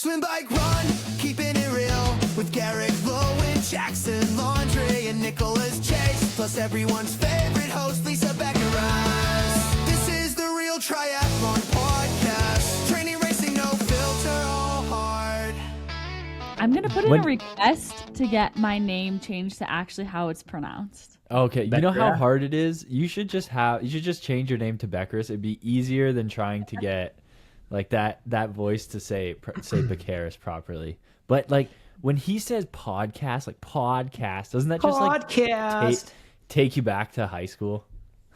Swim, bike, run, keeping it real with Garrick, Lowen, Jackson, Laundry, and Nicholas Chase. Plus everyone's favorite host, Lisa Becker-Rice. This is the Real Triathlon Podcast. Training, racing, no filter, all hard. I'm going to put in a request to get my name changed to actually how it's pronounced. Okay, you know how hard it is? You should just change your name to Beckeris. It'd be easier than trying to get like that voice to say Beckeris properly. But like when he says podcast, like podcast, doesn't that just like take you back to high school?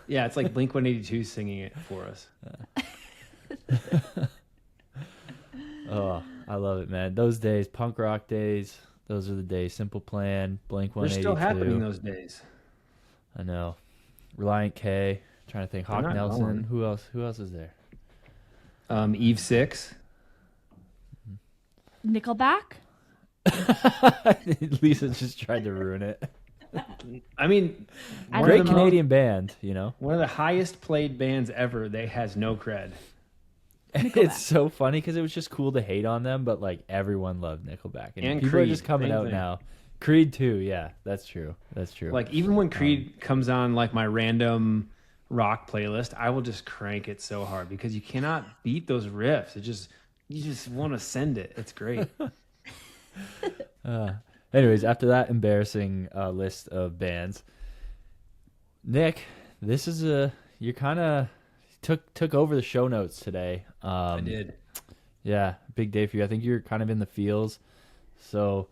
Yeah, it's like Blink-182 singing it for us. Oh, I love it, man. Those days, punk rock days, those are the days. Simple Plan, Blink-182. They're still happening those days. I know. Reliant K, trying to think. Hawk Nelson. Going. Who else is there? Eve 6. Nickelback? Lisa just tried to ruin it. I mean, great Canadian band, you know. One of the highest played bands ever. They has no cred. It's so funny because it was just cool to hate on them, but like everyone loved Nickelback, and people Creed, are just coming out now. Creed too, yeah, that's true. Like even when Creed comes on like my random rock playlist, I will just crank it so hard because you cannot beat those riffs. You just want to send it. It's great. Anyways, after that embarrassing list of bands, Nick, this is you kind of took over the show notes today. I did. Yeah, big day for you. I think you're kind of in the feels, so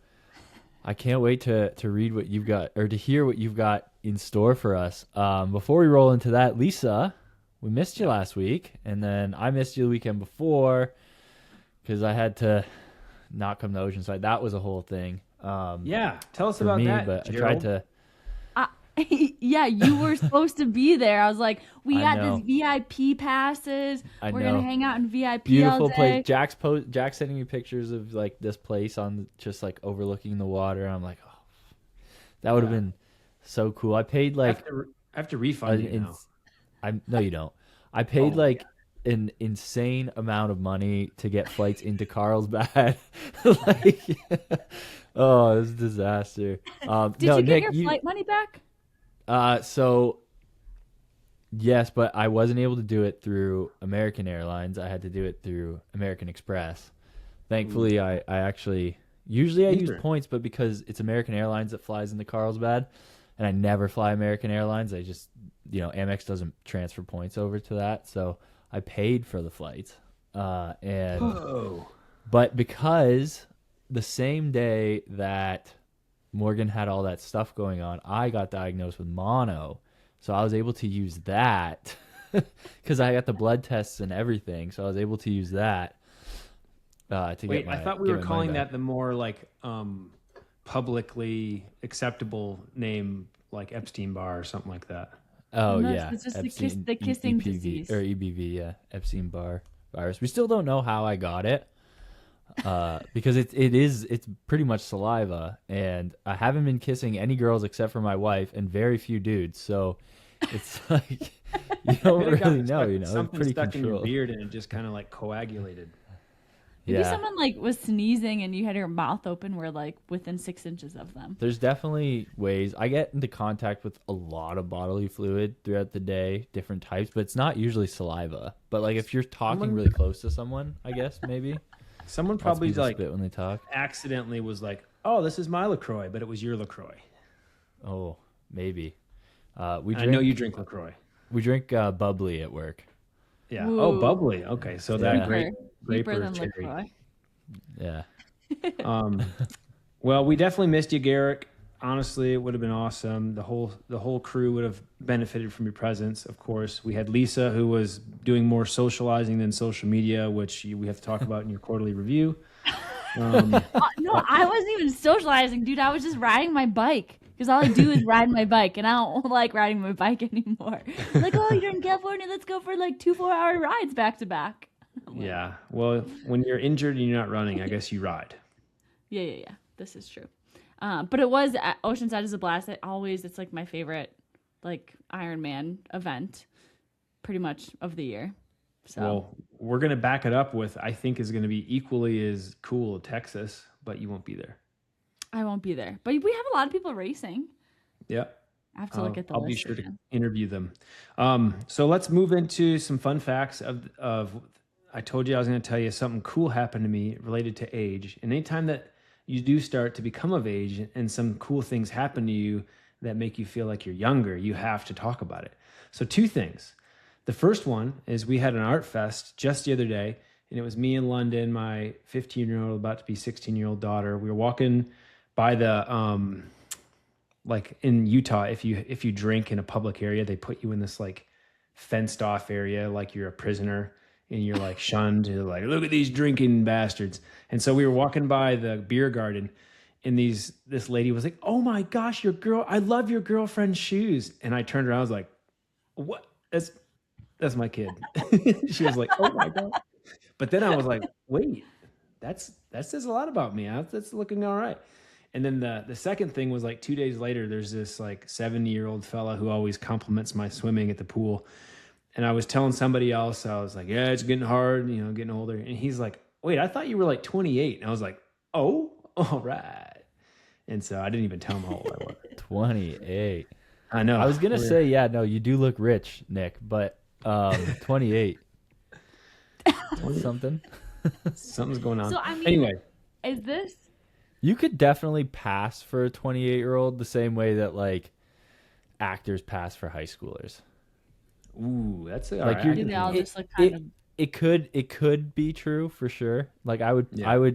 I can't wait to read what you've got or to hear what you've got in store for us. Before we roll into that, Lisa, we missed you last week, and then I missed you the weekend before because I had to not come to Oceanside. That was a whole thing. Yeah, tell us about that, but Gerald. I tried to. Yeah, you were supposed to be there. I was like, we got this VIP passes. We're gonna hang out in VIP Beautiful all day. place. Jack's sending me pictures of like this place on just like overlooking the water. I'm like, oh, that would have been so cool. I paid like I have to refund you now. No, you don't. I paid an insane amount of money to get flights into Carlsbad. Like, oh, it was a disaster. Did you get your flight money back? So yes, but I wasn't able to do it through American Airlines. I had to do it through American Express. Thankfully, I actually usually I use points, but because it's American Airlines that flies into Carlsbad, and I never fly American Airlines, I just Amex doesn't transfer points over to that, so I paid for the flights. But because the same day that Morgan had all that stuff going on, I got diagnosed with mono, so I was able to use that because I got the blood tests and everything, so I was able to use that to get my. I thought we were calling that the more like publicly acceptable name, like Epstein-Barr or something like that. Oh yeah, it's just the kissing EPV, disease or EBV, yeah, Epstein-Barr virus. We still don't know how I got it. Because it's pretty much saliva, and I haven't been kissing any girls except for my wife and very few dudes, so it's like you don't really know, something pretty stuck controlled. in your beard and it just kind of like coagulated. Maybe someone like was sneezing and you had your mouth open, were like within 6 inches of them. There's definitely ways. I get into contact with a lot of bodily fluid throughout the day, different types, but it's not usually saliva. But like if you're talking really close to someone, I guess maybe. Someone probably like when they talk accidentally was like, "Oh, this is my LaCroix," but it was your LaCroix. Oh, maybe. I know you drink LaCroix. We drink bubbly at work. Yeah. Ooh. Oh, bubbly. Okay, so that Deeper grape than cherry. LaCroix. Yeah. Well, we definitely missed you, Garrick. Honestly, it would have been awesome. The whole crew would have benefited from your presence. Of course, we had Lisa, who was doing more socializing than social media, which we have to talk about in your quarterly review. No, I wasn't even socializing, dude. I was just riding my bike because all I do is ride my bike, and I don't like riding my bike anymore. Like, oh, you're in California, let's go for like 2 4-hour rides back to back. Yeah. Well, when you're injured and you're not running, I guess you ride. Yeah. This is true. But it was Oceanside is a blast. It's like my favorite like Ironman event pretty much of the year. So Well, we're going to back it up with, I think is going to be equally as cool, Texas, but you won't be there. I won't be there. But we have a lot of people racing. Yeah. I have to look at the I'll list be sure again. to interview them. So let's move into some fun facts of I told you I was going to tell you something cool happened to me related to age. And anytime that you do start to become of age and some cool things happen to you that make you feel like you're younger, you have to talk about it. So 2 things. The first one is we had an art fest just the other day, and it was me in London, my 15-year-old, about to be 16-year-old daughter. We were walking by the like in Utah, if you drink in a public area, they put you in this like fenced off area, like you're a prisoner and you're like shunned. You're like, look at these drinking bastards. And so we were walking by the beer garden, and this lady was like, "Oh my gosh, I love your girlfriend's shoes." And I turned around, I was like, "What? That's my kid." She was like, "Oh my God." But then I was like, wait, that says a lot about me. That's looking all right. And then the second thing was like 2 days later, there's this like 70-year-old fella who always compliments my swimming at the pool. And I was telling somebody else, I was like, yeah, it's getting hard, getting older. And he's like, wait, I thought you were like 28. And I was like, oh, all right. And so I didn't even tell him how old I was. 28. I know. I was gonna say, yeah, no, you do look rich, Nick, but 28. Something. Something's going on. So I mean, anyway, is this? You could definitely pass for a 28-year-old the same way that like actors pass for high schoolers. ooh, that's all Like right. you're- Do they all It- just look kind of? It could be true for sure. Like I would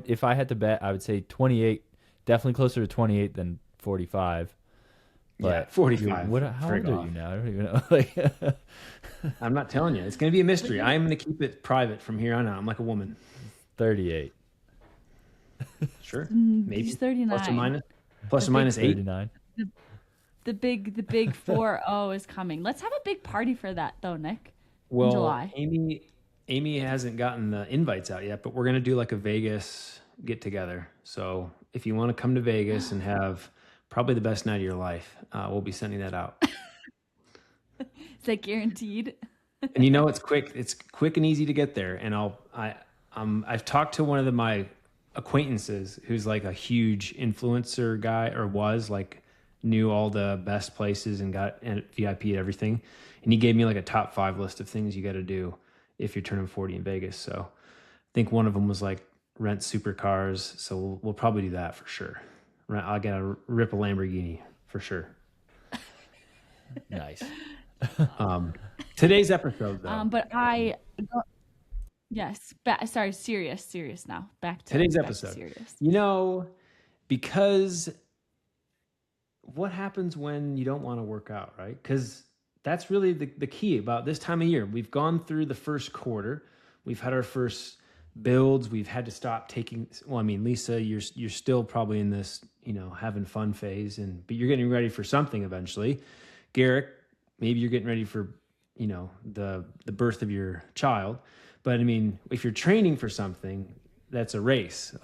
if I had to bet, I would say 28, definitely closer to 28 than 45. But Yeah, 45. How Frig old are off. you now? I don't even know. Like, I'm not telling you. It's going to be a mystery. I'm going to keep it private from here on out. I'm like a woman. 38. Sure. Maybe. He's 39. Plus or minus 8. 39. The big 4-0 is coming. Let's have a big party for that though, Nick. Well, July. Amy hasn't gotten the invites out yet, but we're going to do like a Vegas get together. So if you want to come to Vegas and have probably the best night of your life, we'll be sending that out. Is that guaranteed? And it's quick. It's quick and easy to get there. And I've talked to one of my acquaintances who's like a huge influencer guy, or was like, knew all the best places and got VIP at everything. And he gave me like a top 5 list of things you got to do if you're turning 40 in Vegas. So I think one of them was like rent supercars. So we'll probably do that for sure. I'll get a rip a Lamborghini for sure. Nice. Today's episode though. Yes. Sorry, serious now. Back to Today's back to episode. serious. Because what happens when you don't want to work out, right? Because that's really the key about this time of year. We've gone through the first quarter. We've had our first builds. We've had to stop taking. Well, I mean, Lisa, you're still probably in this, having fun phase, but you're getting ready for something eventually. Garrick, maybe you're getting ready for, the birth of your child. But I mean, if you're training for something, that's a race.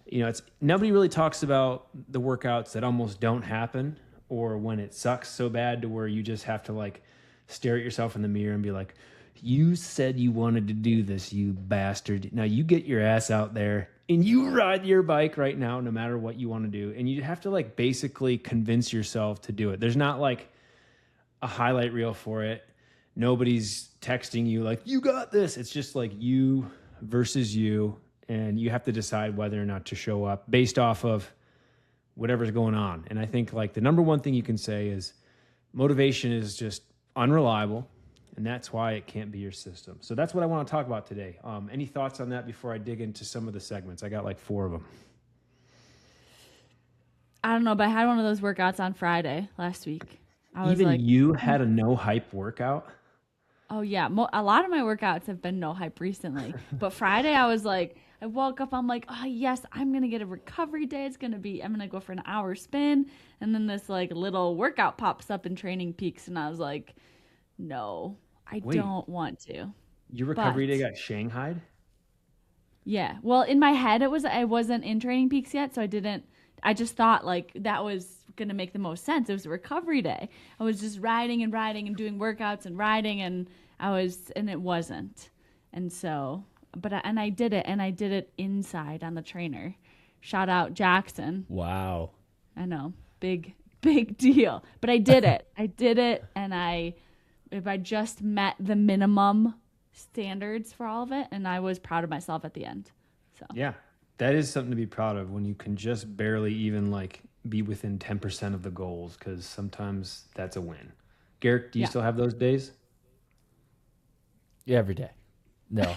It's nobody really talks about the workouts that almost don't happen, or when it sucks so bad to where you just have to like stare at yourself in the mirror and be like, you said you wanted to do this, you bastard. Now you get your ass out there and you ride your bike right now, no matter what you want to do. And you have to like basically convince yourself to do it. There's not like a highlight reel for it. Nobody's texting you like, you got this. It's just like you versus you. And you have to decide whether or not to show up based off of whatever's going on. And I think like the number one thing you can say is motivation is just unreliable. And that's why it can't be your system. So that's what I want to talk about today. Any thoughts on that before I dig into some of the segments? I got like 4 of them. I don't know, but I had one of those workouts on Friday last week. I was like, You had a no hype workout? oh yeah, a lot of my workouts have been no hype recently. But Friday I was like, I woke up, I'm like, oh yes, I'm going to get a recovery day. I'm going to go for an hour spin. And then this like little workout pops up in Training Peaks. And I was like, no, I don't want to. Your recovery day got shanghaied? Yeah. Well, in my head, I wasn't in Training Peaks yet. So I just thought like that was going to make the most sense. It was a recovery day. I was just riding and doing workouts and riding. And and it wasn't. And so, and I did it, and I did it inside on the trainer. Shout out Jackson. Wow. I know, big deal. But I did it. And if I just met the minimum standards for all of it, and I was proud of myself at the end. So Yeah, that is something to be proud of when you can just barely even like be within 10% of the goals, because sometimes that's a win. Garrett, do you still have those days? Yeah, every day. No,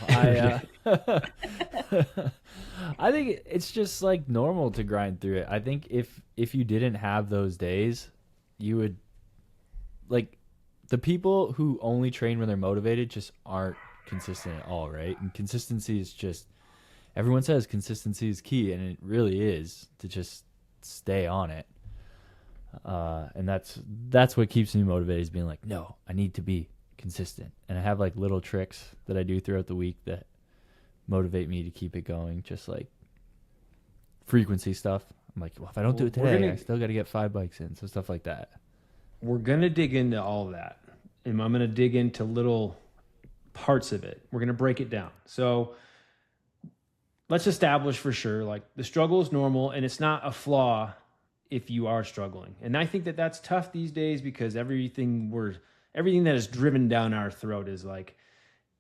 I think it's just like normal to grind through it. I think if you didn't have those days, you would like the people who only train when they're motivated just aren't consistent at all, right? And consistency is just everyone says consistency is key, and it really is to just stay on it. And that's what keeps me motivated, is being like, no, I need to be consistent. And I have like little tricks that I do throughout the week that motivate me to keep it going, just like frequency stuff. I'm like, well, if I don't do it today, I still got to get 5 bikes in. So stuff like that. We're going to dig into all of that. And I'm going to dig into little parts of it. We're going to break it down. So let's establish for sure, like the struggle is normal, and it's not a flaw if you are struggling. And I think that that's tough these days, because everything that is driven down our throat is like,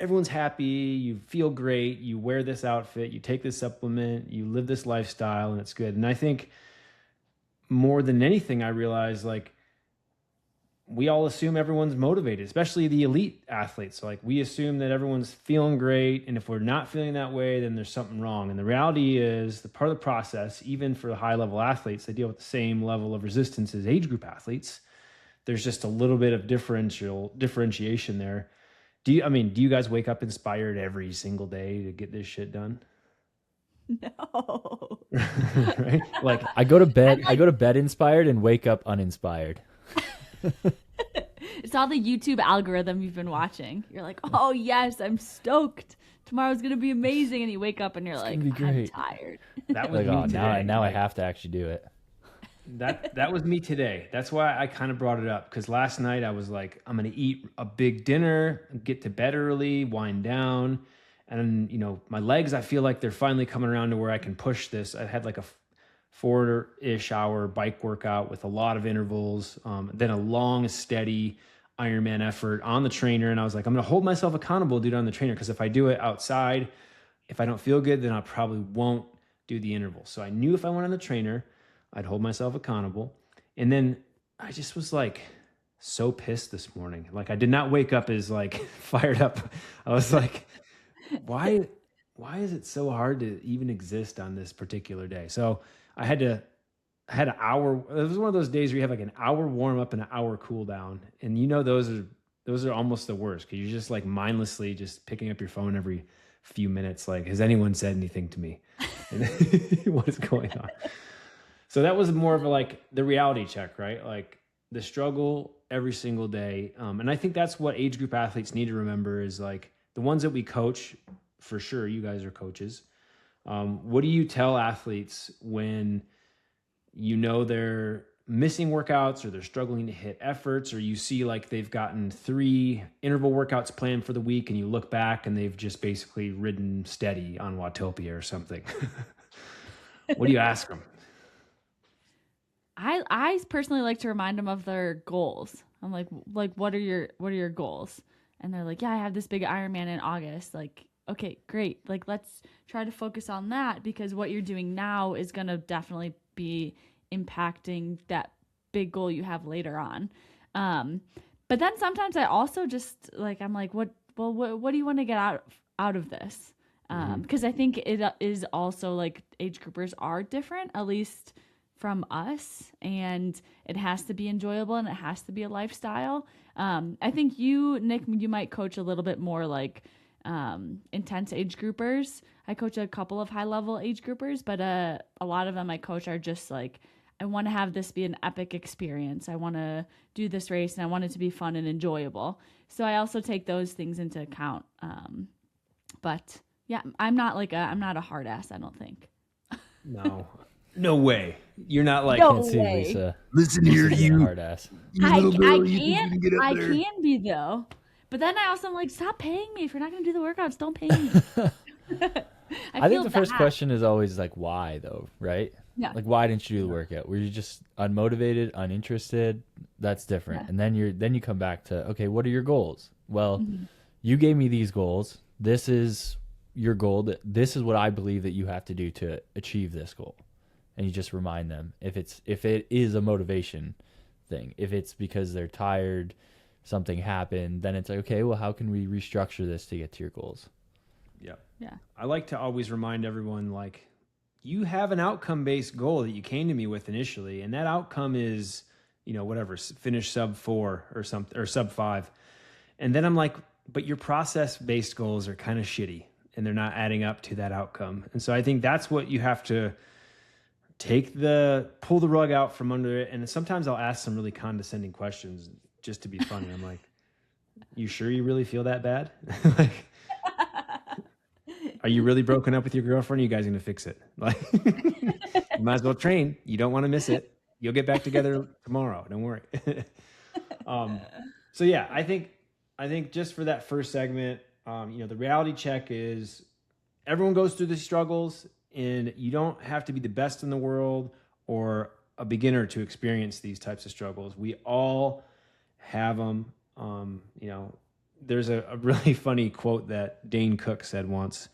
everyone's happy, you feel great, you wear this outfit, you take this supplement, you live this lifestyle, and it's good. And I think more than anything, I realize like we all assume everyone's motivated, especially the elite athletes. Like we assume that everyone's feeling great, and if we're not feeling that way, then there's something wrong. And the reality is, the part of the process, even for the high level athletes, they deal with the same level of resistance as age group athletes. There's just a little bit of differentiation there. Do you guys wake up inspired every single day to get this shit done? No. Right? Like I go to bed inspired and wake up uninspired. It's all the YouTube algorithm you've been watching. You're like, oh yes, I'm stoked. Tomorrow's gonna be amazing, and you wake up and you're like, I'm tired. That was Like, me oh, today. now I have to actually do it. That was me today. That's why I kind of brought it up, because last night I was like, I'm going to eat a big dinner, get to bed early, wind down. And, my legs, I feel like they're finally coming around to where I can push this. I had like a 4-ish hour bike workout with a lot of intervals, then a long, steady Ironman effort on the trainer. And I was like, I'm going to hold myself accountable, dude, on the trainer, because if I do it outside, if I don't feel good, then I probably won't do the interval. So I knew if I went on the trainer, I'd hold myself accountable. And then I just was like so pissed this morning. Like I did not wake up as like fired up. I was like, why is it so hard to even exist on this particular day? So I had an hour. It was one of those days where you have like an hour warm up and an hour cool down. And those are almost the worst, because you're just like mindlessly just picking up your phone every few minutes. Like, has anyone said anything to me? And what is going on? So that was more of like the reality check, right? Like the struggle every single day. And I think that's what age group athletes need to remember, is like the ones that we coach, for sure, you guys are coaches. What do you tell athletes when they're missing workouts, or they're struggling to hit efforts, or you see like they've gotten 3 interval workouts planned for the week, and you look back and they've just basically ridden steady on Watopia or something? What do you ask them? I personally like to remind them of their goals. I'm like, what are your goals? And they're like, yeah, I have this big Ironman in August. Like, okay, great. Like, let's try to focus on that, because what you're doing now is going to definitely be impacting that big goal you have later on. But then sometimes I also just like, I'm like, what do you want to get out of this? Because I think it is also like age groupers are different, at least from us, and it has to be enjoyable and it has to be a lifestyle. I think Nick, you might coach a little bit more like intense age groupers. I coach a couple of high level age groupers, but a lot of them I coach are just like, I want to have this be an epic experience. I want to do this race and I want it to be fun and enjoyable. So I also take those things into account. But yeah, I'm not a hard ass, I don't think. No way. You're not like, No Can't see way. Lisa. Listen here, Being a you. hard ass. You I little girl, you can get up there. be though. But then I also am like, stop paying me. If you're not going to do the workouts, don't pay me. I think feel the first bad. question is always like, why though, right? Yeah. Like, why didn't you do the workout? Were you just unmotivated, uninterested? That's different. Yeah. And then you come back to, okay, what are your goals? Well, Mm-hmm. you gave me these goals. This is your goal. This is what I believe that you have to do to achieve this goal. And you just remind them if it is a motivation thing. If it's because they're tired, something happened, then it's like, okay, well, how can we restructure this to get to your goals? Yeah. Yeah. I like to always remind everyone, like, you have an outcome-based goal that you came to me with initially, and that outcome is, whatever, finish sub 4 or something, or sub 5. And then I'm like, but your process-based goals are kind of shitty, and they're not adding up to that outcome. And so I think that's what you have to pull the rug out from under it. And sometimes I'll ask some really condescending questions just to be funny. I'm like, you sure you really feel that bad? Like, are you really broken up with your girlfriend? Are you guys going to fix it? Like, you might as well train. You don't want to miss it. You'll get back together tomorrow. Don't worry. So yeah, I think just for that first segment, the reality check is everyone goes through the struggles, and you don't have to be the best in the world or a beginner to experience these types of struggles. We all have them. There's a really funny quote that Dane Cook said once,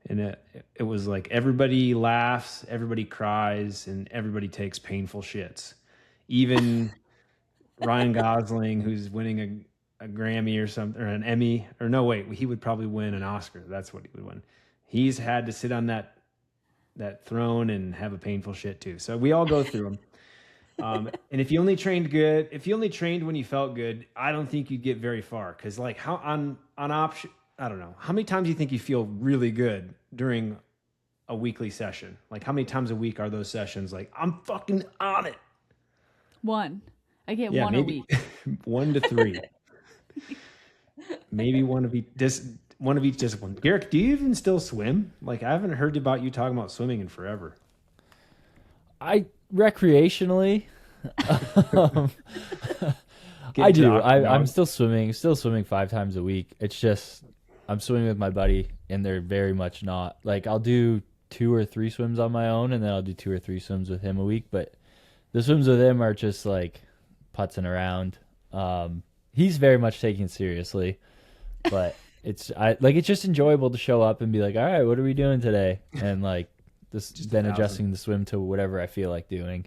and it was like, everybody laughs, everybody cries, and everybody takes painful shits. Even Ryan Gosling, who's winning a Grammy or something, or an Emmy, or no, wait, he would probably win an Oscar. That's what he would win. He's had to sit on that throne and have a painful shit too. So we all go through them. And if you only trained when you felt good, I don't think you'd get very far. Cause like I don't know. How many times do you think you feel really good during a weekly session? Like, how many times a week are those sessions? Like, I'm fucking on it. 1. I get one a week. 1 to 3. Maybe one of each discipline. Garrick, do you even still swim? Like, I haven't heard about you talking about swimming in forever. I recreationally, I do. I'm still swimming 5 times a week. It's just I'm swimming with my buddy, and they're very much not like, I'll do 2 or 3 swims on my own, and then I'll do 2 or 3 swims with him a week. But the swims with him are just like putzing around. He's very much taking it seriously, but it's just enjoyable to show up and be like, all right, what are we doing today? And like then adjusting the swim to whatever I feel like doing.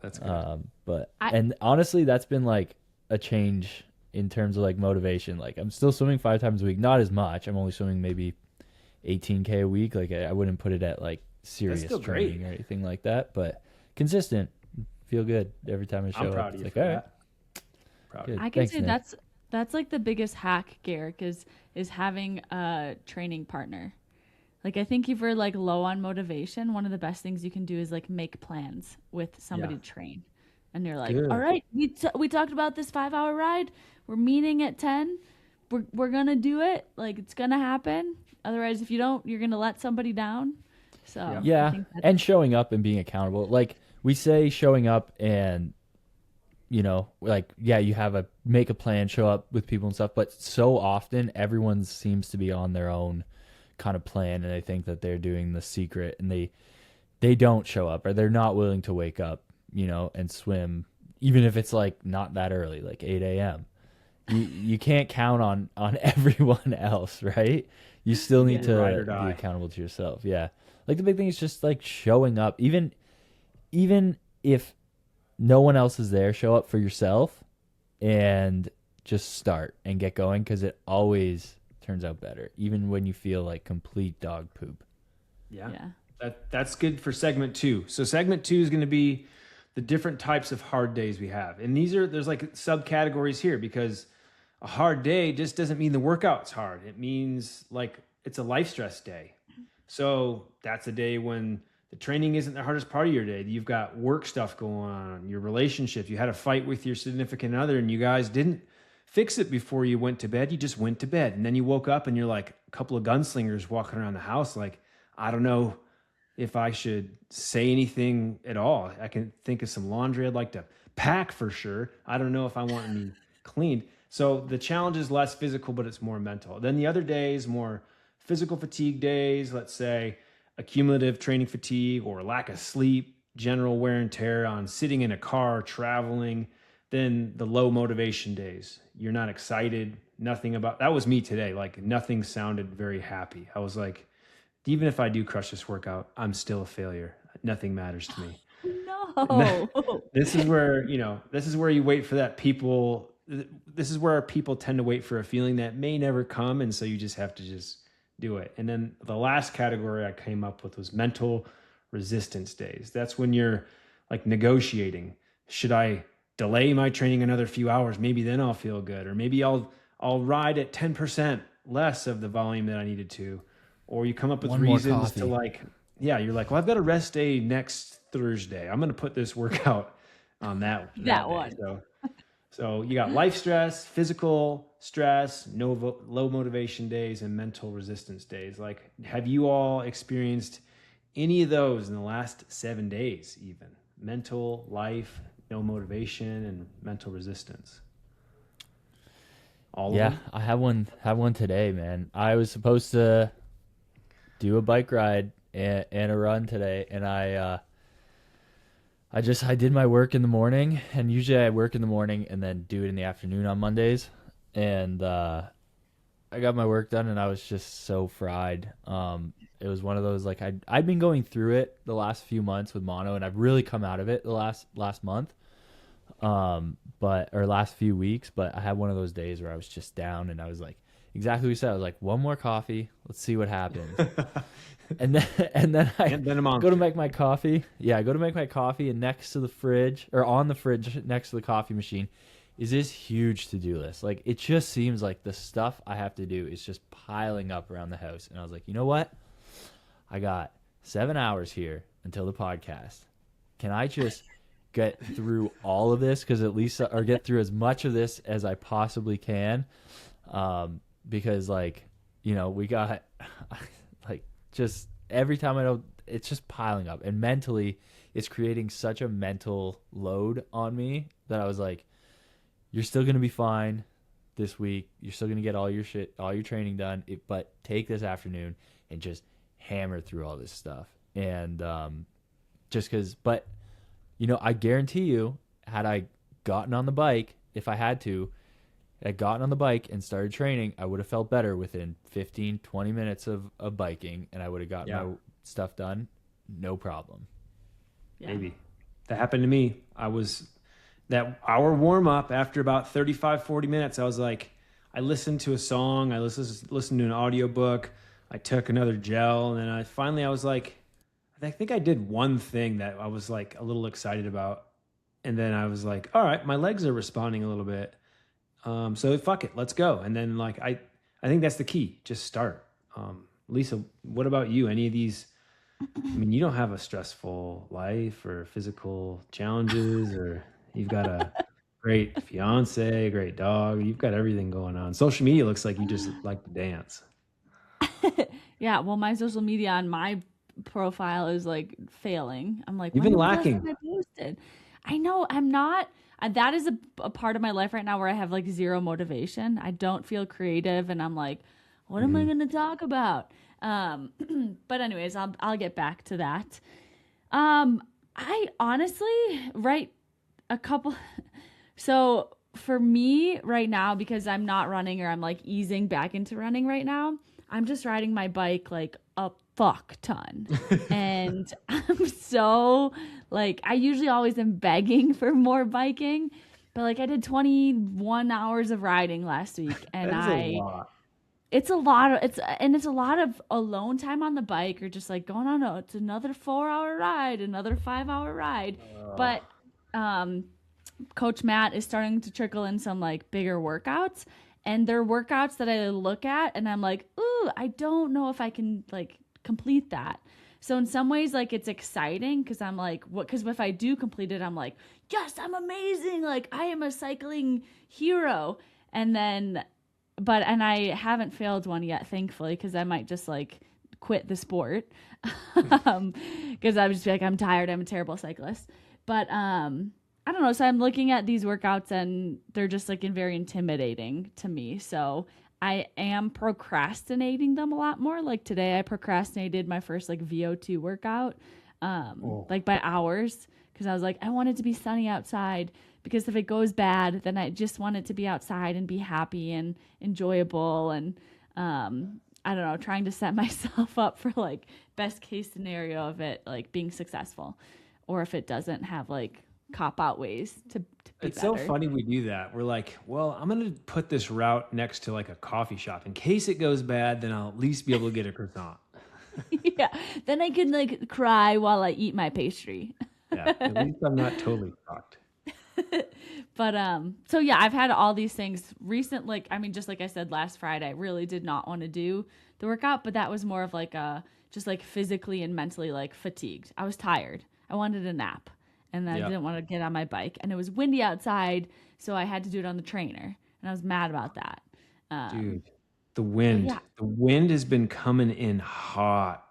That's good. And honestly, that's been like a change in terms of like motivation. Like, I'm still swimming 5 times a week, not as much. I'm only swimming maybe 18K a week. Like, I wouldn't put it at like serious training or anything like that, but consistent. Feel good every time I show I'm proud up. of you It's for like, all right. that. Proud Good. I can Thanks, say Nick. that's like the biggest hack, Garrick, is having a training partner. Like, I think if you're like low on motivation, one of the best things you can do is like make plans with somebody to train. And you're like, Good. all right, we talked about this 5-hour ride. We're meeting at 10. We're gonna do it. Like, it's gonna happen. Otherwise, if you don't, you're gonna let somebody down. So I Yeah, think that's- and showing up and being accountable. Like, we say showing up and, like, yeah, you make a plan, show up with people and stuff, but so often everyone seems to be on their own kind of plan, and they think that they're doing the secret, and they don't show up, or they're not willing to wake up, and swim, even if it's like not that early, like 8 a.m. You can't count on everyone else, right? You still need to ride or be die. accountable to yourself. Yeah. Like, the big thing is just like showing up, even if no one else is there, show up for yourself and just start and get going, because it always turns out better, even when you feel like complete dog poop. Yeah. That's good for segment 2. So segment 2 is going to be the different types of hard days we have. And there's like subcategories here, because a hard day just doesn't mean the workout's hard. It means like it's a life stress day. So that's a day when the training isn't the hardest part of your day. You've got work stuff going on, your relationships. You had a fight with your significant other, and you guys didn't fix it before you went to bed. You just went to bed, and then you woke up and you're like a couple of gunslingers walking around the house. Like, I don't know if I should say anything at all. I can think of some laundry I'd like to pack for sure. I don't know if I want any cleaned. So the challenge is less physical, but it's more mental. Then the other days, more physical fatigue days, let's say accumulative training fatigue or lack of sleep, general wear and tear on sitting in a car, traveling. Then the low motivation days, you're not excited, nothing about, that was me today. Like nothing sounded very happy. I was like, even if I do crush this workout, I'm still a failure. Nothing matters to me. No. This is where, this is where you wait for that people. This is where people tend to wait for a feeling that may never come. And so you just have to just do it. And then the last category I came up with was mental resistance days. That's when you're like negotiating. Should I delay my training another few hours? Maybe then I'll feel good. Or maybe I'll ride at 10% less of the volume that I needed to. Or you come up with reasons to like, you're like, well, I've got a rest day next Thursday. I'm going to put this workout on that one. So you got life stress, physical stress, low motivation days, and mental resistance days. Like, have you all experienced any of those in the last 7 days, even? Mental, life, no motivation, and mental resistance. All of them? I have one today, man. I was supposed to do a bike ride and a run today, and I did my work in the morning, and usually I work in the morning and then do it in the afternoon on Mondays, and I got my work done and I was just so fried. It was one of those, like, I'd been going through it the last few months with mono, and I've really come out of it the last month, or last few weeks, but I had one of those days where I was just down, and I was like, exactly what you said. I was like, one more coffee. Let's see what happens. and then I go to make my coffee. Yeah, I go to make my coffee, and next to the fridge, or on the fridge next to the coffee machine, is this huge to-do list. Like, it just seems like the stuff I have to do is just piling up around the house. And I was like, you know what? I got 7 hours here until the podcast. Can I just get through all of this? Or get through as much of this as I possibly can. Because we got like, just every time I know, it's just piling up, and mentally it's creating such a mental load on me that I was like, you're still going to be fine this week. You're still going to get all your training done, but take this afternoon and just hammer through all this stuff. And I guarantee you, had I gotten on the bike, if I had gotten on the bike and started training, I would have felt better within 15, 20 minutes of biking, and I would have gotten my stuff done. No problem. Yeah. Maybe. That happened to me. That hour warm up, after about 35, 40 minutes, I was like, I listened to a song, I listened to an audiobook, I took another gel, and then I was like, I think I did one thing that I was like a little excited about. And then I was like, all right, my legs are responding a little bit. So fuck it, let's go. And then I think that's the key. Just start. Lisa, what about you? Any of these? I mean, you don't have a stressful life or physical challenges, or you've got a great fiance, a great dog. You've got everything going on. Social media looks like you just like to dance. Yeah. Well, my social media on my profile is like failing. I'm like, you've been lacking. I posted. I know I'm not. That is a part of my life right now where I have like zero motivation. I don't feel creative, and I'm like, what am I going to talk about? But anyways, I'll get back to that. I honestly write a couple. So for me right now, because I'm not running, or I'm like easing back into running right now, I'm just riding my bike like a fuck ton. And I'm so like, I usually always am begging for more biking, but like I did 21 hours of riding last week, and it's a lot of alone time on the bike, or just like going on it's another 4-hour ride, another 5-hour ride. But Coach Matt is starting to trickle in some like bigger workouts, and they're workouts that I look at and I'm like, ooh, I don't know if I can like complete that. So in some ways, like, it's exciting because I'm like, because if I do complete it, I'm like, yes, I'm amazing. Like, I am a cycling hero. And I haven't failed one yet, thankfully, because I might just like quit the sport. Because I would just be like, I'm tired. I'm a terrible cyclist. But I don't know. So I'm looking at these workouts and they're just like very intimidating to me. So I am procrastinating them a lot more. Like today, I procrastinated my first like VO2 workout, like by hours, because I was like, I want it to be sunny outside. Because if it goes bad, then I just want it to be outside and be happy and enjoyable. And I don't know, trying to set myself up for like best case scenario of it like being successful, or if it doesn't have like cop out ways to be It's better. so funny we do that. We're like, well, I'm going to put this route next to like a coffee shop. In case it goes bad, then I'll at least be able to get a croissant. Yeah. Then I can like cry while I eat my pastry. Yeah, at least I'm not totally fucked. But so yeah, I've had all these things recent, like I mean, just like I said last Friday, I really did not want to do the workout, but that was more of like a just like physically and mentally like fatigued. I was tired. I wanted a nap. And I didn't want to get on my bike. And it was windy outside, so I had to do it on the trainer. And I was mad about that. Dude, the wind. yeah. The wind has been coming in hot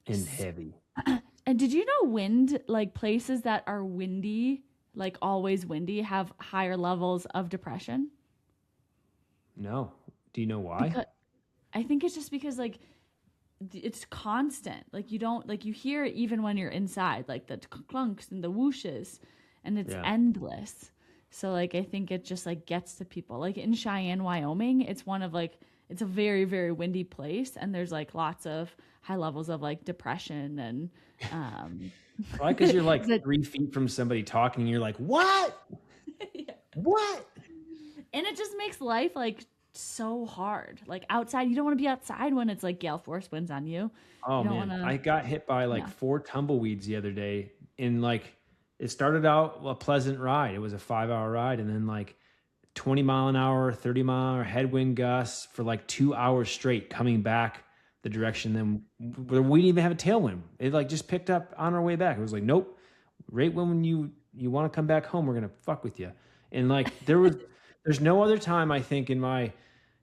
and heavy. And did you know wind, like places that are windy, like always windy, have higher levels of depression? No. Do you know why? Because, I think it's just because like it's constant. Like you don't like you hear it even when you're inside, like the clunks and the whooshes, and it's endless. So like I think it just like gets to people. Like in Cheyenne, Wyoming, it's one of like it's a very very windy place, and there's like lots of high levels of like depression and Why? Because you're like 3 feet from somebody talking, and you're like, what? What? and it just makes life like so hard. Like outside, you don't want to be outside when it's like gale force winds on you. Oh You don't man, wanna- I got hit by like 4 tumbleweeds the other day. In like, it started out a pleasant ride. It was a 5-hour ride, and then like 20 mile an hour, 30 mile an hour headwind gusts for like 2 hours straight coming back the direction. Then we didn't even have a tailwind. It like just picked up on our way back. It was like, nope, right when you want to come back home, we're gonna fuck with you. And like there's no other time I think in my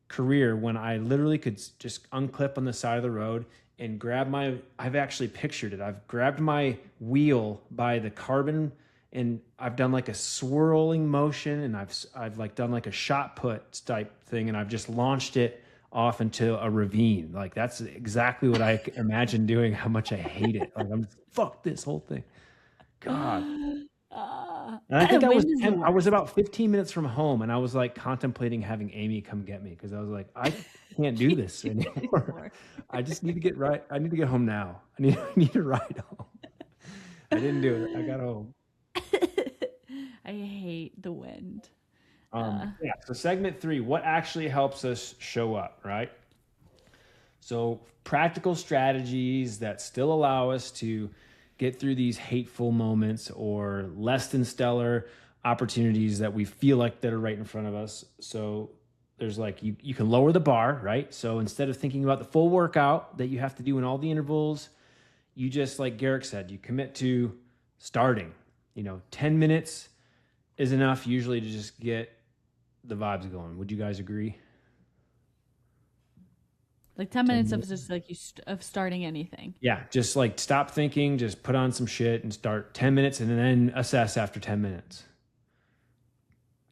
career when I literally could just unclip on the side of the road and grab I've actually pictured it. I've grabbed my wheel by the carbon and I've done like a swirling motion, and I've like done like a shot put type thing, and I've just launched it off into a ravine. Like that's exactly what I imagine doing. How much I hate it. Like I'm fuck this whole thing. God. And I think I was about 15 minutes from home, and I was like contemplating having Amy come get me because I was like, I can't do this anymore. I just need to get right. I need to get home now. I need to ride home. I didn't do it. I got home. I hate the wind. Yeah. So segment 3, what actually helps us show up, right? So practical strategies that still allow us to get through these hateful moments or less than stellar opportunities that we feel like that are right in front of us. So there's like, you can lower the bar, right? So instead of thinking about the full workout that you have to do in all the intervals, you just, like Garrick said, you commit to starting. 10 minutes is enough usually to just get the vibes going. Would you guys agree? Like 10 minutes of just like of starting anything. Yeah, just like stop thinking, just put on some shit and start 10 minutes and then assess after 10 minutes.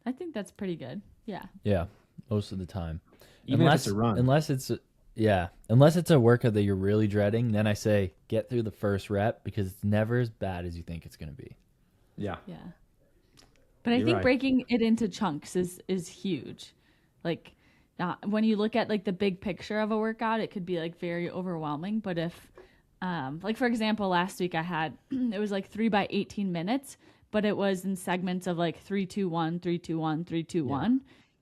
I think that's pretty good. Yeah. Yeah, most of the time. Even if it's a run. Unless it's a workout that you're really dreading, then I say get through the first rep because it's never as bad as you think it's going to be. Yeah. Yeah. But I You're think right. breaking it into chunks is huge. Like when you look at like the big picture of a workout, it could be like very overwhelming. But if, like for example, last week I had, it was like 3 by 18 minutes, but it was in segments of like 3, 2, 1, 3, 2, 1, 3, 2, 1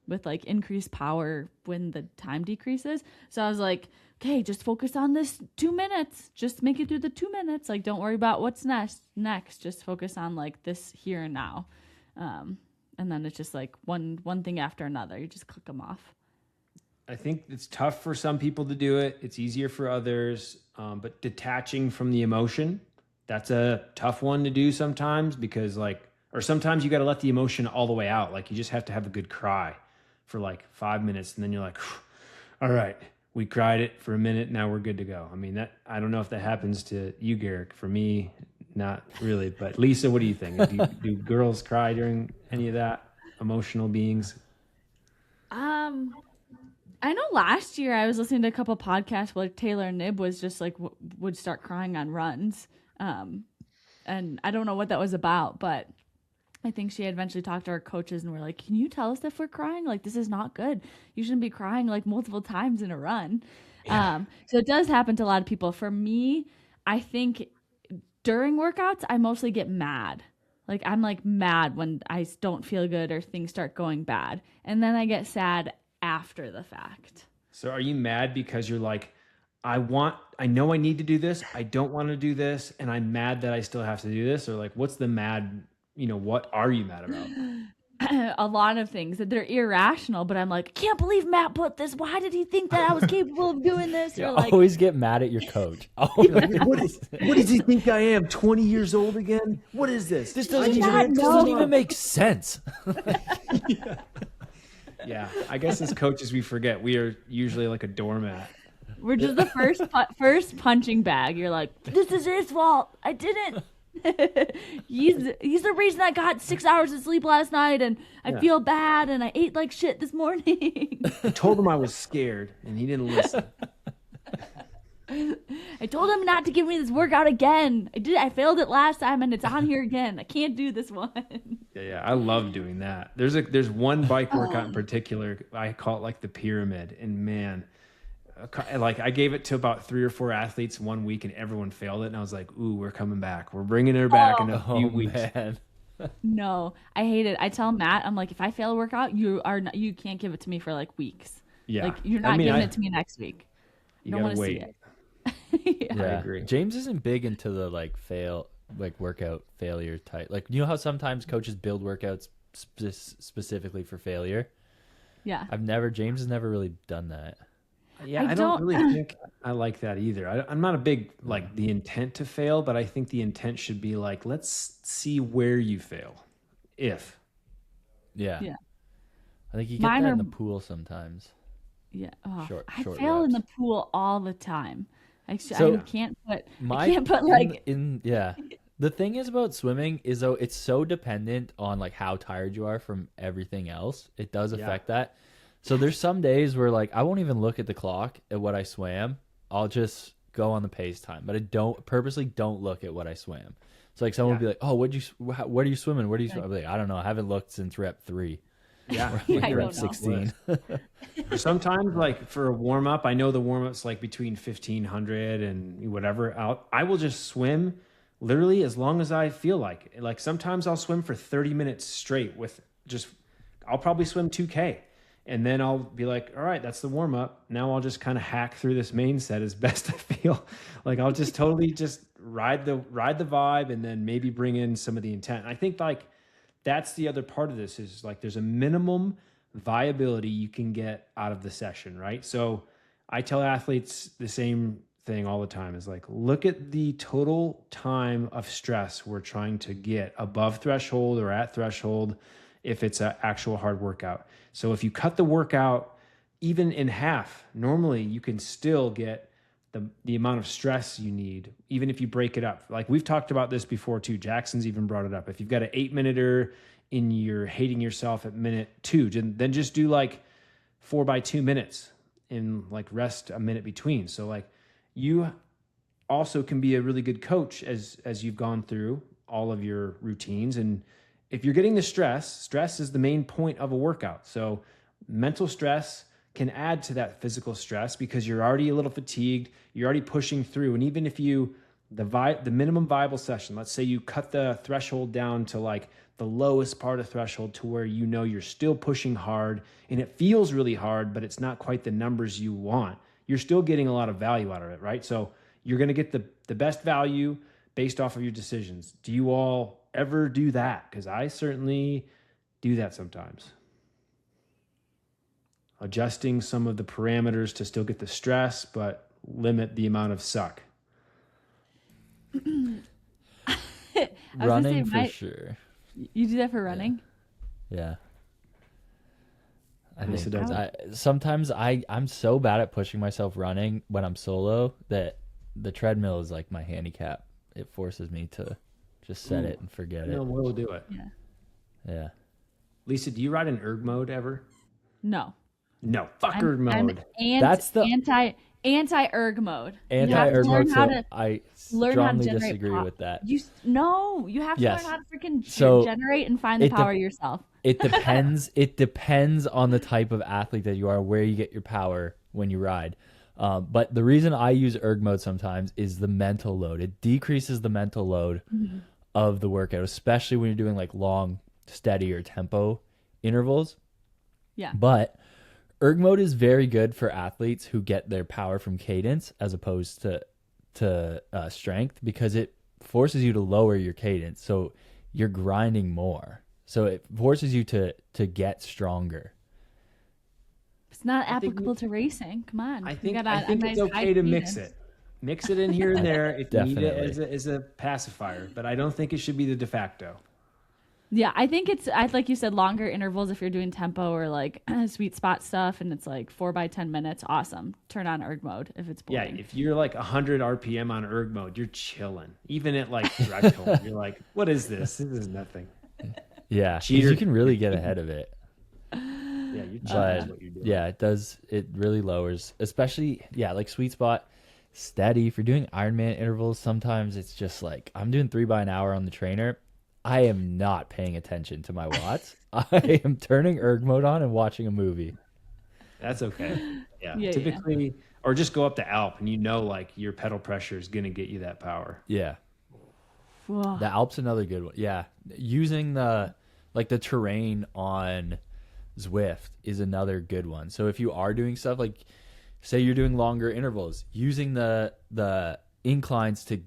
with like increased power when the time decreases. So I was like, okay, just focus on this 2 minutes. Just make it through the 2 minutes. Like, don't worry about what's next. Just focus on like this here and now. And then it's just like one thing after another. You just click them off. I think it's tough for some people to do it. It's easier for others. But detaching from the emotion, that's a tough one to do sometimes because or sometimes you got to let the emotion all the way out. Like you just have to have a good cry for like 5 minutes. And then you're like, all right, we cried it for a minute. Now we're good to go. I mean, I don't know if that happens to you, Garrick. For me, not really. But Lisa, what do you think? Do girls cry during any of that? Emotional beings? I know last year I was listening to a couple podcasts where Taylor Nib was just like would start crying on runs. And I don't know what that was about, but I think she had eventually talked to our coaches and we're like, can you tell us if we're crying? Like, this is not good. You shouldn't be crying like multiple times in a run. Yeah. So it does happen to a lot of people. For me, I think during workouts, I mostly get mad. Like, I'm like mad when I don't feel good or things start going bad. And then I get sad after the fact. So are you mad because you're like, I know I need to do this. I don't want to do this. And I'm mad that I still have to do this? Or like, what's the mad, what are you mad about? A lot of things that they're irrational, but I'm like, I can't believe Matt put this. Why did he think that I was capable of doing this? You or like, always get mad at your coach. What does he think I am? 20 years old again? What is this? This doesn't even make sense. Yeah, I guess as coaches we forget we are usually like a doormat. We're just the first punching bag. You're like, this is his fault. I didn't. He's the reason I got 6 hours of sleep last night, and I feel bad, and I ate like shit this morning. I told him I was scared, and he didn't listen. I told him not to give me this workout again. I failed it last time, and it's on here again. I can't do this one. Yeah, I love doing that. There's one bike workout in particular. I call it like the pyramid, and man, like I gave it to about 3 or 4 athletes one week, and everyone failed it. And I was like, "Ooh, we're coming back. We're bringing her back in a few weeks." Man. No, I hate it. I tell Matt, I'm like, if I fail a workout, you can't give it to me for like weeks. Yeah, like you're not giving it to me next week. You don't want to see it. Yeah. I agree. James isn't big into the workout failure type. Like, you know how sometimes coaches build workouts specifically for failure? Yeah. James has never really done that. Yeah, I don't really think I like that either. I'm not a big, like, the intent to fail, but I think the intent should be like, let's see where you fail. If. Yeah. Yeah. I think you get that in the pool sometimes. Yeah. Oh, Short I fail reps. in the pool all the time. I can't put The thing is about swimming is, though, it's so dependent on like how tired you are from everything else. It does affect that. So there's some days where like I won't even look at the clock at what I swam. I'll just go on the pace time, but I purposely don't look at what I swam. So like someone will be like, "Oh, what are you swimming? What are you swimming?" I'll be like, "I don't know. I haven't looked since rep 3." Yeah, I rep don't 16. Sometimes, like for a warm up, I know the warm up's like between 1500 and whatever. I will just swim literally as long as I feel like it. Like sometimes I'll swim for 30 minutes straight I'll probably swim 2K. And then I'll be like, all right, that's the warm up. Now I'll just kind of hack through this main set as best I feel. Like I'll just totally just ride the vibe and then maybe bring in some of the intent. I think like that's the other part of this is like there's a minimum viability you can get out of the session, right? So I tell athletes the same thing all the time is like, look at the total time of stress we're trying to get above threshold or at threshold if it's an actual hard workout. So if you cut the workout even in half, normally you can still get the amount of stress you need, even if you break it up. Like we've talked about this before too. Jackson's even brought it up. If you've got an 8-minuter and you're hating yourself at minute 2, then just do like 4 by 2 minutes and like rest a minute between. So like you also can be a really good coach as you've gone through all of your routines. And if you're getting the stress is the main point of a workout. So mental stress can add to that physical stress because you're already a little fatigued, you're already pushing through. And even if the minimum viable session, let's say you cut the threshold down to like the lowest part of threshold to where you know you're still pushing hard and it feels really hard, but it's not quite the numbers you want. You're still getting a lot of value out of it, right? So you're going to get the best value based off of your decisions. Do you all ever do that? Because I certainly do that sometimes. Adjusting some of the parameters to still get the stress, but limit the amount of suck. Running for sure. You do that for running? Yeah. I Lisa think does sometimes I'm so bad at pushing myself running when I'm solo that the treadmill is like my handicap. it forces me to just set it and forget it. No, we'll do it. Yeah. Yeah. Lisa, do you ride in erg mode ever? No. No, fuck I'm, erg mode. That's the anti-erg mode. You have to Anti-erg learn mode, how so to I learn how to strongly generate disagree power. with that. You have to Yes. learn how to freaking So, generate and find the power yourself. It depends. It depends on the type of athlete that you are, where you get your power when you ride. But the reason I use erg mode sometimes is the mental load. It decreases the mental load of the workout, especially when you're doing like long, steady or tempo intervals. Yeah. But erg mode is very good for athletes who get their power from cadence as opposed to strength, because it forces you to lower your cadence. So you're grinding more. So it forces you to get stronger. It's not applicable to racing. Come on. I think nice it's okay high to mix cadence. it. Mix it in here and there if you need it Definitely. as a pacifier, but I don't think it should be the de facto. Yeah, I think like you said, longer intervals if you're doing tempo or like sweet spot stuff, and it's like 4x10 minutes. Awesome. Turn on erg mode if it's Yeah, boring. if you're like 100 RPM on erg mode, you're chilling. Even at like threshold, you're like, what is this? This is nothing. Yeah, 'cause Cheater. you can really get ahead of it. Yeah, you're chilling But is what you're doing. yeah, it does. It really lowers, especially like sweet spot, steady. If you're doing Ironman intervals, sometimes it's just like I'm doing 3 by an hour on the trainer. I am not paying attention to my watts. I am turning erg mode on and watching a movie. That's okay. Yeah, Yeah, typically, or just go up the Alp and you know like your pedal pressure is gonna get you that power. Yeah, Whoa. the Alp's another good one. Yeah, using the terrain on Zwift is another good one. So if you are doing stuff like, say you're doing longer intervals, using the inclines to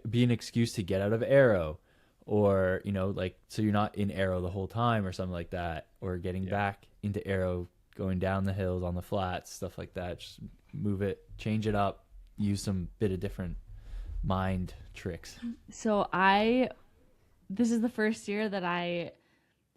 be an excuse to get out of aero, or like so you're not in aero the whole time or something like that, or getting back into aero, going down the hills on the flats, stuff like that. Just move it, change it up, use some bit of different mind tricks. So this is the first year that I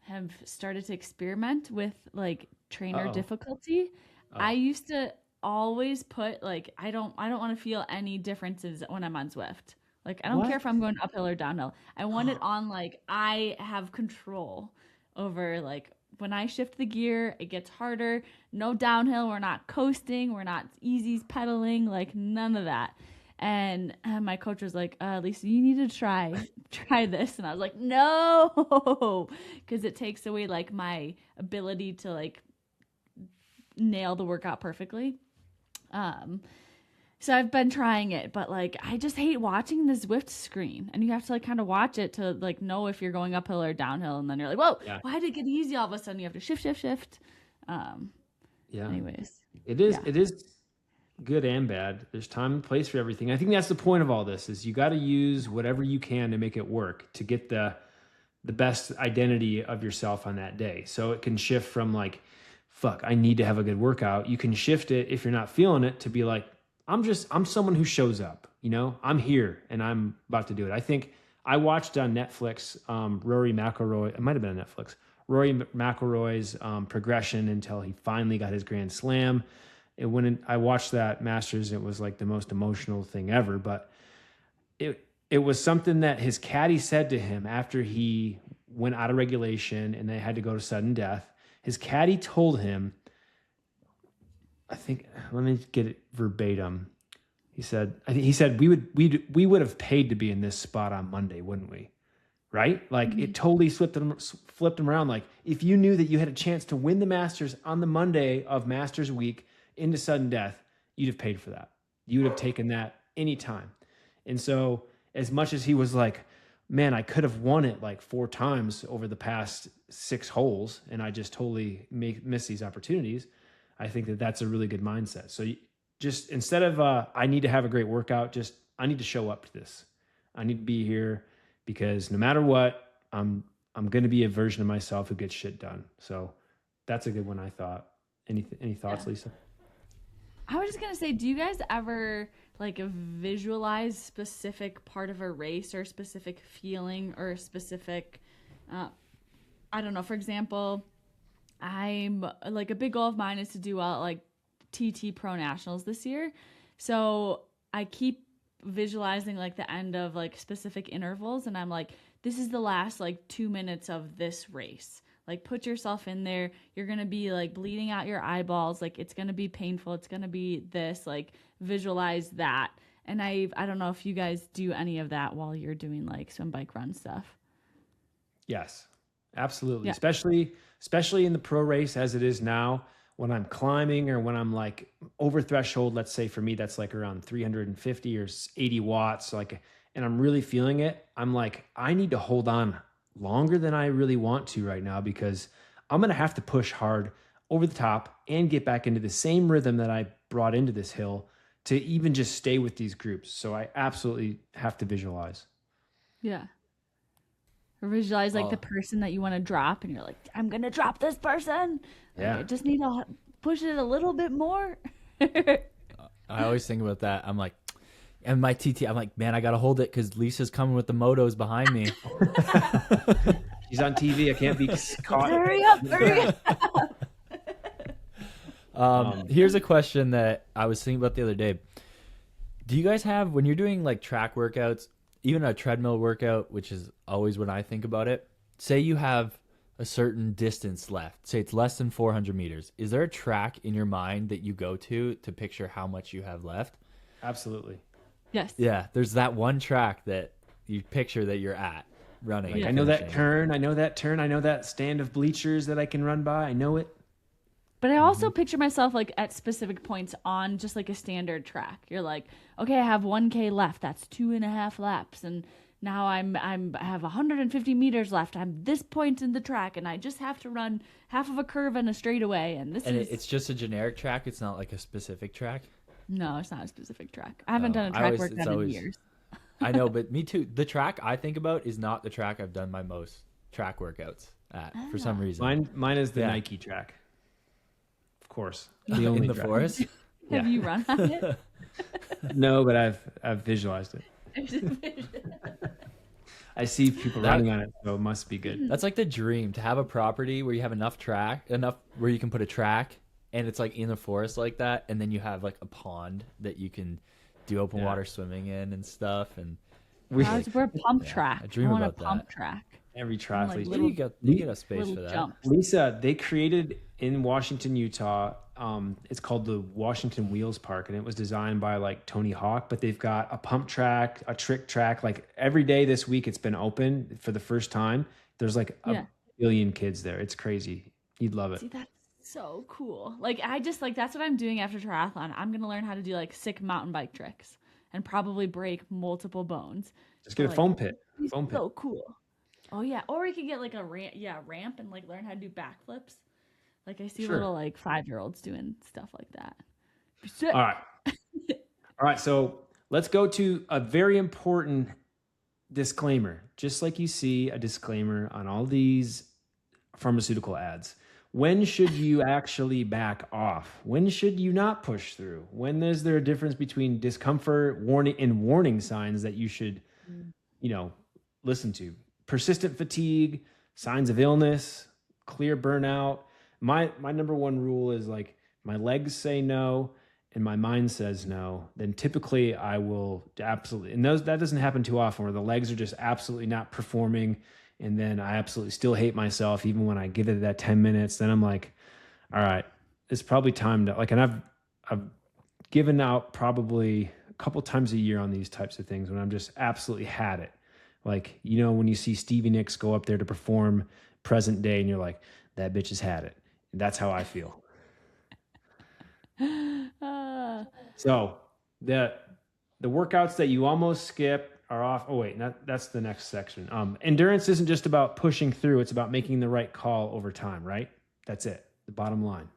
have started to experiment with like trainer difficulty. I used to always put like I don't want to feel any differences when I'm on Zwift. Like I don't care if I'm going uphill or downhill. I want it on like I have control over like when I shift the gear, it gets harder. No downhill, we're not coasting, we're not easy pedaling, like none of that. And my coach was like, Lisa, you need to try this. And I was like, no, because it takes away like my ability to like nail the workout perfectly. So I've been trying it, but like I just hate watching the Zwift screen, and you have to like kind of watch it to like know if you're going uphill or downhill, and then you're like, whoa, why did it get easy all of a sudden? You have to shift. Anyways, It is good and bad. There's time and place for everything. I think that's the point of all this is you got to use whatever you can to make it work to get the best identity of yourself on that day. So it can shift from like, fuck, I need to have a good workout. You can shift it if you're not feeling it to be like, I'm someone who shows up, I'm here and I'm about to do it. I think I watched on Netflix, Rory McIlroy, it might've been on Netflix, Rory McIlroy's progression until he finally got his Grand Slam. When I watched that Masters, it was like the most emotional thing ever, but it was something that his caddy said to him after he went out of regulation and they had to go to sudden death. His caddy told him, I think, let me get it verbatim. He said, we would have paid to be in this spot on Monday, wouldn't we? Right? Like it totally flipped him around. Like if you knew that you had a chance to win the Masters on the Monday of Masters week into sudden death, you'd have paid for that. You would have taken that anytime. And so as much as he was like, man, I could have won it like 4 times over the past 6 holes, and I just totally miss these opportunities. I think that that's a really good mindset. So just instead of I need to have a great workout, just I need to show up to this. I need to be here because no matter what, I'm going to be a version of myself who gets shit done. So that's a good one, I thought. Any thoughts, Lisa? I was just gonna say, do you guys ever like visualize specific part of a race or a specific feeling or a specific, I don't know, for example, I'm like a big goal of mine is to do well at like TT Pro Nationals this year. So I keep visualizing like the end of like specific intervals, and I'm like, this is the last like 2 minutes of this race. Like, put yourself in there. You're going to be like bleeding out your eyeballs. Like, it's going to be painful. It's going to be this, like, visualize that. And I don't know if you guys do any of that while you're doing like swim, bike, run stuff. Yes, absolutely. Yeah. Especially in the pro race as it is now, when I'm climbing or when I'm like over threshold, let's say for me, that's like around 350 or 80 watts. Like, and I'm really feeling it. I'm like, I need to hold on longer than I really want to right now, because I'm going to have to push hard over the top and get back into the same rhythm that I brought into this hill to even just stay with these groups. So I absolutely have to visualize. Yeah. Or visualize like the person that you want to drop, and you're like, I'm going to drop this person. Like, Yeah. I just need to push it a little bit more. I always think about that. I'm like, and my TT, I'm like, man, I got to hold it because Lisa's coming with the motos behind me. She's on TV. I can't be caught. Hurry up. Here's a question that I was thinking about the other day. Do you guys have, when you're doing like track workouts, even a treadmill workout, which is always when I think about it, say you have a certain distance left, say it's less than 400 meters. Is there a track in your mind that you go to picture how much you have left? Absolutely. Yes. Yeah, there's that one track that you picture that you're at running. Like, and I know that finishing. turn. I know that turn. I know that stand of bleachers that I can run by. I know it. But I also picture myself like at specific points on just like a standard track. You're like, okay, I have 1K left. That's 2.5 laps, and now I have 150 meters left. I'm this point in the track, and I just have to run half of a curve and a straightaway. And It's just a generic track. It's not like a specific track. No, it's not a specific track. I haven't done a track workout in years. I know, but me too. The track I think about is not the track I've done my most track workouts at for some reason. Mine is the Yeah. Nike track. Of course. The only in the track. forest. Have you run on it? No, but I've visualized it. I see people running on it, so it must be good. That's like the dream, to have a property where you have enough where you can put a track, and it's like in the forest like that, and then you have like a pond that you can do open water swimming in and stuff. And We're a pump track. I dream want about a pump that. track. Every Like triathlete. little- you get a space little for that. jump. Lisa, they created in Washington, Utah. It's called the Washington Wheels Park, and it was designed by like Tony Hawk. But they've got a pump track, a trick track. Like every day this week, it's been open for the first time. There's like a billion kids there. It's crazy. You'd love it. See, that's so cool. Like, I just like that's what I'm doing after triathlon. I'm gonna learn how to do like sick mountain bike tricks and probably break multiple bones. Just get a foam pit. Foam pit. So cool. Oh yeah, or we could get like a ramp and like learn how to do backflips. Like I see little like 5-year-olds doing stuff like that. Sick. All right. All right. So let's go to a very important disclaimer. Just like you see a disclaimer on all these pharmaceutical ads. When should you actually back off? When should you not push through? When is there a difference between discomfort, warning signs that you should, listen to? Persistent fatigue, signs of illness, clear burnout. My number one rule is like my legs say no and my mind says no, then typically I will absolutely, and that doesn't happen too often, where the legs are just absolutely not performing. And then I absolutely still hate myself even when I give it that 10 minutes. Then I'm like, all right, it's probably time to and I've given out probably a couple times a year on these types of things when I'm just absolutely had it. Like, when you see Stevie Nicks go up there to perform present day and you're like, that bitch has had it. And that's how I feel. So the workouts that you almost skip are off. Oh wait, that's the next section. Endurance isn't just about pushing through. It's about making the right call over time, right? That's it. The bottom line.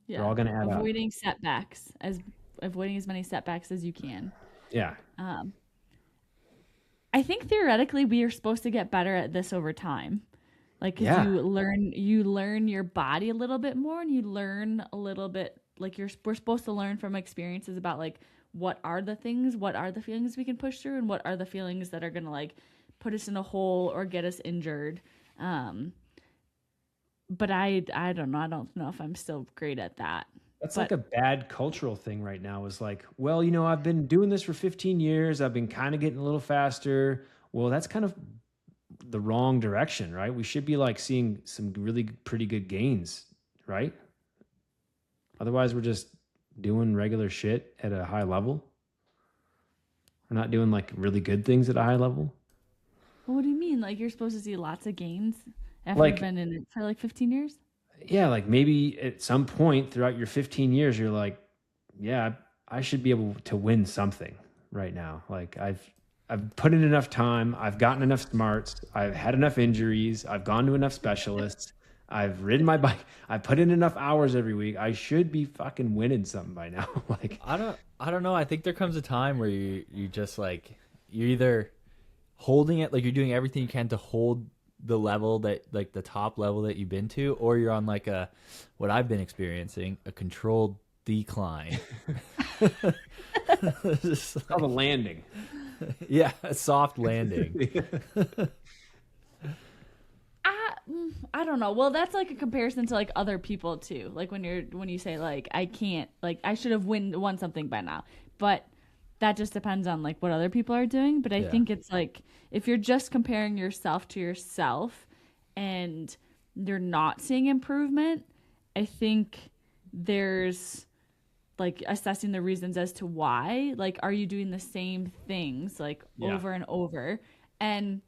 Yeah. They're all going to add up. Avoiding as many setbacks as you can. Yeah. I think theoretically we are supposed to get better at this over time. Like, 'cause you learn your body a little bit more, and you learn a little bit, like we're supposed to learn from experiences about like, what are the feelings we can push through, and what are the feelings that are going to like put us in a hole or get us injured. But I don't know. I don't know if I'm still great at that That's But like a bad cultural thing right now is like, well, you know, I've been doing this for 15 years. I've been kind of getting a little faster. Well, that's kind of the wrong direction, right? We should be like seeing some really pretty good gains, right? Otherwise, we're just doing regular shit at a high level. We're not doing like really good things at a high level. what do you mean? Like you're supposed to see lots of gains after you've Like, been in it for like 15 years? yeah, like maybe at some point throughout your 15 years, you're like, yeah, I should be able to win something right now. Like I've put in enough time. I've gotten enough smarts. I've had enough injuries. I've gone to enough specialists. I've ridden my bike. I put in enough hours every week. I should be fucking winning something by now. Like, I don't know. I think there comes a time where you just like you're either holding it, like you're doing everything you can to hold the level that like the top level that you've been to, or you're on like a what I've been experiencing, a controlled decline. Just it's called a landing. yeah, a soft landing. I don't know. Well, that's like a comparison to like other people too. Like when you say like I can't, like I should have won something by now. But that just depends on like what other people are doing. But I Yeah. think it's like if you're just comparing yourself to yourself and you're not seeing improvement, I think there's like assessing the reasons as to why. Like, are you doing the same things like Yeah. over and over? And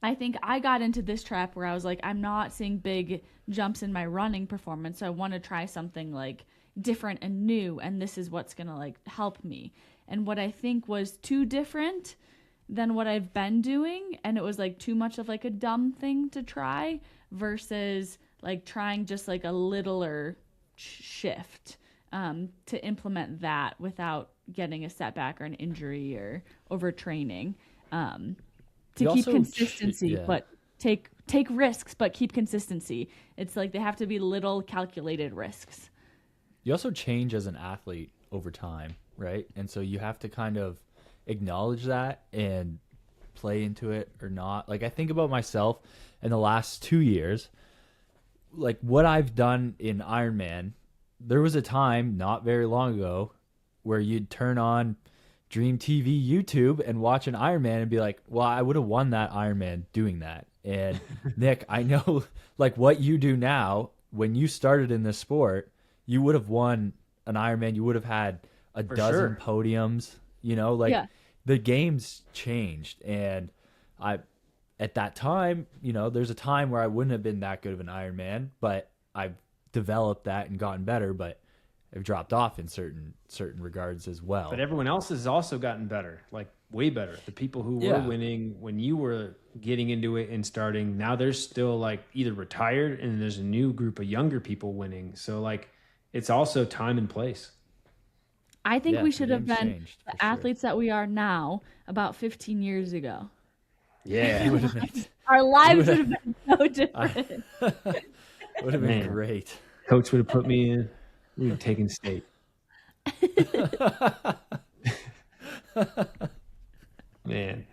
I think I got into this trap where I was like, I'm not seeing big jumps in my running performance, so I want to try something like different and new, and this is what's gonna like help me. And what I think was too different than what I've been doing, and it was like too much of like a dumb thing to try versus like trying just like a littler shift to implement that without getting a setback or an injury or overtraining. To You keep also consistency, yeah. but take risks, but keep consistency. It's like they have to be little calculated risks. You also change as an athlete over time, right? And so you have to kind of acknowledge that and play into it or not. Like I think about myself in the last 2 years, like what I've done in Ironman, there was a time not very long ago where you'd turn on Dream TV YouTube and watch an Ironman and be like, well, I would have won that Ironman doing that. And Nick, I know like what you do now, when you started in this sport, you would have won an Ironman. You would have had a dozen podiums, you know, like the game's changed. And at that time, you know, there's a time where I wouldn't have been that good of an Ironman, but I've developed that and gotten better, but I've dropped off in certain regards as well. But everyone else has also gotten better, like way better. The people who were winning when you were getting into it and starting, now they're still like either retired and there's a new group of younger people winning. So like it's also time and place. I think Yeah, we the should have game's been changed, the for sure. athletes that we are now about 15 years ago. Yeah. would have been, Our lives would have been so different. would have been Man. great. Coach would have put me in. We would have taken state. Man.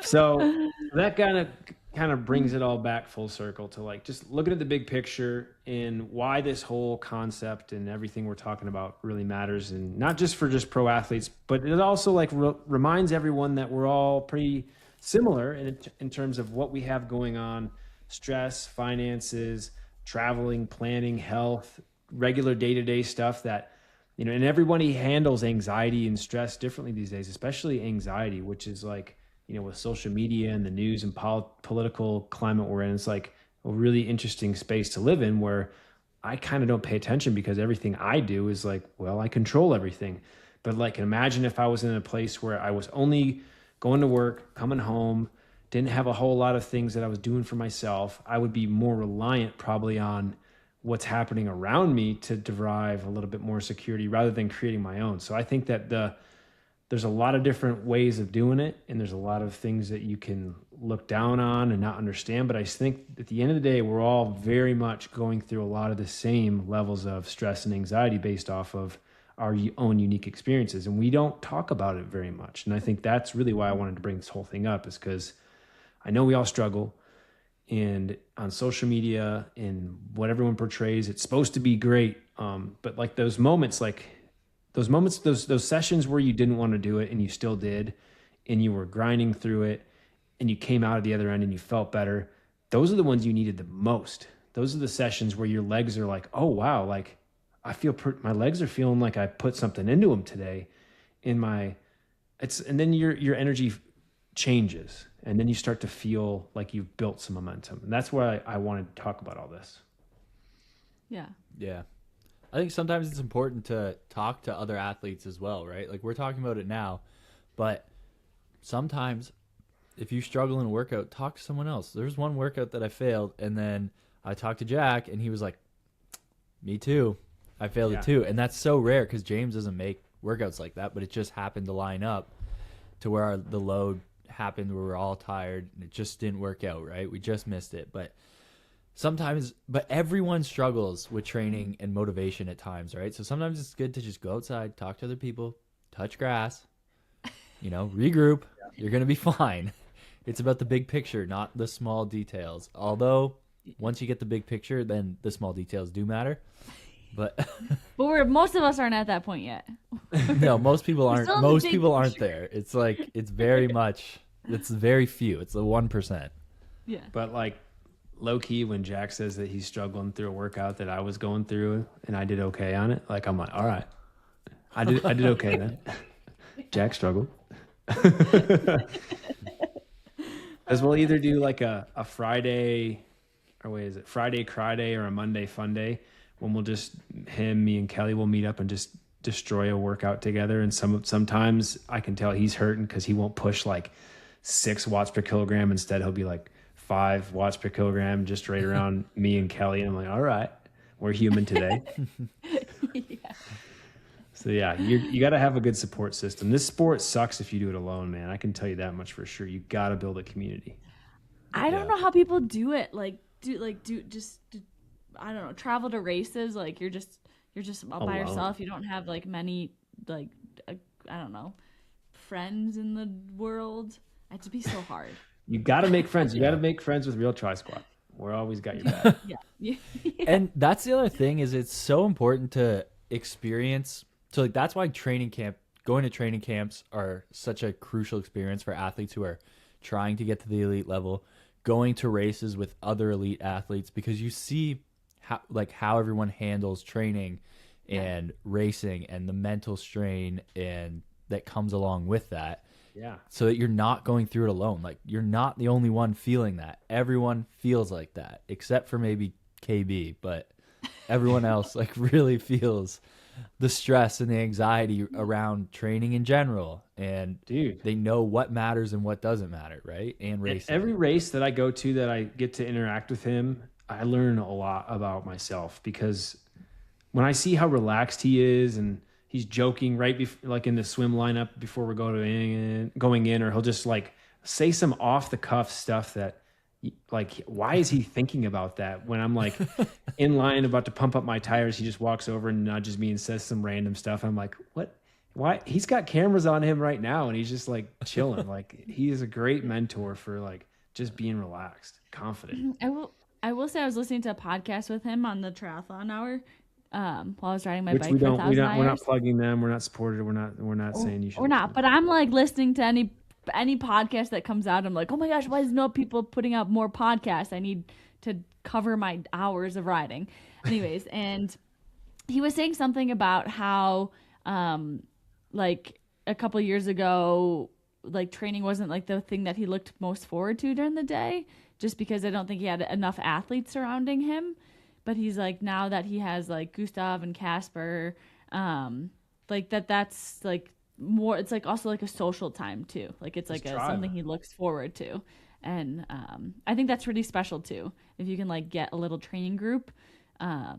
So that kind of brings it all back full circle to like just looking at the big picture and why this whole concept and everything we're talking about really matters, and not just for just pro athletes, but it also like reminds everyone that we're all pretty similar in terms of what we have going on: stress, finances, traveling, planning, health, regular day-to-day stuff that, you know, and everybody handles anxiety and stress differently these days, especially anxiety, which is like, you know, with social media and the news and political climate we're in, it's like a really interesting space to live in where I kind of don't pay attention because everything I do is like, well, I control everything. But like, imagine if I was in a place where I was only going to work, coming home, didn't have a whole lot of things that I was doing for myself. I would be more reliant probably on what's happening around me to derive a little bit more security rather than creating my own. So I think that there's a lot of different ways of doing it, and there's a lot of things that you can look down on and not understand. But I think at the end of the day, we're all very much going through a lot of the same levels of stress and anxiety based off of our own unique experiences. And we don't talk about it very much. And I think that's really why I wanted to bring this whole thing up, is because I know we all struggle. and on social media and what everyone portrays, it's supposed to be great. But like those moments, those sessions where you didn't want to do it and you still did, and you were grinding through it and you came out at the other end and you felt better. Those are the ones you needed the most. Those are the sessions where your legs are like, oh wow, like I feel my legs are feeling like I put something into them today. And then your energy changes, and then you start to feel like you've built some momentum. And that's why I wanted to talk about all this. Yeah. Yeah. I think sometimes it's important to talk to other athletes as well, right? Like we're talking about it now, but sometimes if you struggle in a workout, talk to someone else. There's one workout that I failed, and then I talked to Jack, and he was like, me too. I failed it too. And that's so rare because James doesn't make workouts like that, but it just happened to line up to where the load happened where we're all tired and it just didn't work out, right? We just missed it. But everyone struggles with training and motivation at times, right? So sometimes it's good to just go outside, talk to other people, touch grass, regroup. You're going to be fine. It's about the big picture, not the small details. Although once you get the big picture, then the small details do matter. But most of us aren't at that point yet. No, most people aren't. Still in the Most big people aren't picture. there. It's like it's very few. It's the 1%. Yeah. But like low key, when Jack says that he's struggling through a workout that I was going through and I did okay on it, like I'm like, all right, I did okay then. Jack struggled. As we'll either do like a Friday, or wait, is it Friday cry day or a Monday fun day, when we'll just me and Kelly will meet up and just destroy a workout together. And sometimes I can tell he's hurting because he won't push like 6 watts per kilogram. Instead, he'll be like 5 watts per kilogram, just right around me and Kelly. And I'm like, all right, we're human today. Yeah. So yeah, you got to have a good support system. This sport sucks if you do it alone, man. I can tell you that much for sure. You got to build a community. I don't know how people do it. I don't know, travel to races. Like you're just all by Alone. yourself. You don't have like many I don't know, friends in the world. It'd be so hard. You got to make friends. You got to make friends with Real Tri Squad. We're always got your back. Yeah. And that's the other thing is it's so important to experience. So like that's why going to training camps are such a crucial experience for athletes who are trying to get to the elite level, going to races with other elite athletes, because you see how everyone handles training and racing and the mental strain and that comes along with that. Yeah. So that you're not going through it alone. Like you're not the only one feeling that. Everyone feels like that, except for maybe KB, but everyone else like really feels the stress and the anxiety around training in general. And Dude, they know what matters and what doesn't matter, right? And racing. every race that I go to that I get to interact with him, I learn a lot about myself, because when I see how relaxed he is and he's joking right before, like in the swim lineup before we're going in, or he'll just like say some off the cuff stuff that like, why is he thinking about that? When I'm like in line about to pump up my tires, he just walks over and nudges me and says some random stuff. I'm like, what? Why? He's got cameras on him right now and he's just like chilling. Like he is a great mentor for like just being relaxed, confident. I will say I was listening to a podcast with him on the Triathlon Hour while I was riding my Which bike we for don't, 1,000 we're not hours. plugging them. We're not supported. We're not saying you should. We're not, but I'm like listening to any podcast that comes out. I'm like, oh my gosh, why is no people putting out more podcasts? I need to cover my hours of riding. Anyways, and he was saying something about how like a couple years ago, like training wasn't like the thing that he looked most forward to during the day, just because I don't think he had enough athletes surrounding him. But he's like, now that he has like Gustav and Casper, like that's like more, it's like also like a social time too. Like it's like something he looks forward to. And I think that's really special too. If you can like get a little training group, I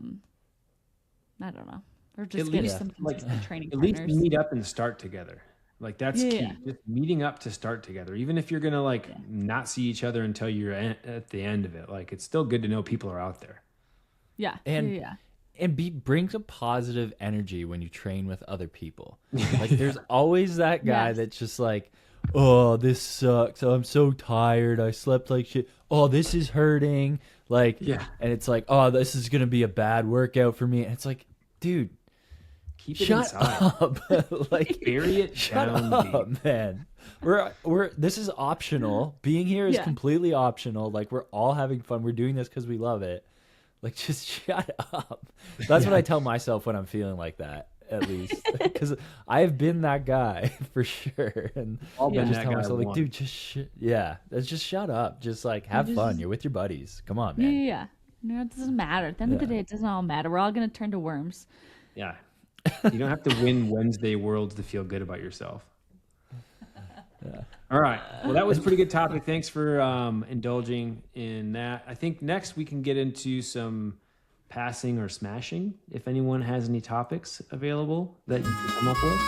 don't know, or just get some consistent training at partners. least meet up and start together. Like that's key. Yeah. Just meeting up to start together. Even if you're going to like not see each other until you're at the end of it, like it's still good to know people are out there. Yeah. And brings a positive energy when you train with other people. Like there's always that guy that's just like, oh, this sucks. I'm so tired. I slept like shit. Oh, this is hurting. Like, Yeah. and it's like, oh, this is gonna be a bad workout for me. And it's like, dude, Keep it shut inside. up. Like, Bury it shut down up, deep. man. We're this is optional. Being here is Yeah. completely optional. Like, we're all having fun. We're doing this because we love it. Like, just shut up. That's what I tell myself when I'm feeling like that, at least, because I have been that guy for sure. And All I been just that tell guy myself, like, once. dude, just shut up. Just like have just- fun. You're with your buddies. Come on, Yeah, man. yeah, yeah. No, it doesn't matter. At the end of the day, it doesn't all matter. We're all gonna turn to worms. Yeah. You don't have to win Wednesday Worlds to feel good about yourself. All right. Well, that was a pretty good topic. Thanks for indulging in that. I think next we can get into some passing or smashing. If anyone has any topics available that you can come up with.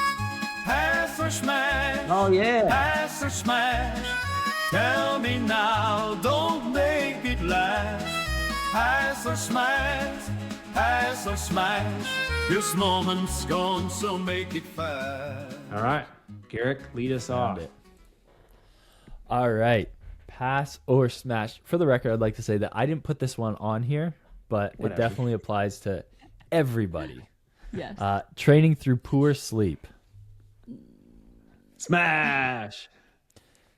Pass or smash, Oh, yeah. pass or smash. Tell me now, don't make it last. Pass or smash, pass or smash. This moment's gone, so make it fast. All right. Garrick, lead us off. Found it. All right. Pass or smash. For the record, I'd like to say that I didn't put this one on here, but Whatever. it definitely applies to everybody. Yes. Training through poor sleep. Smash.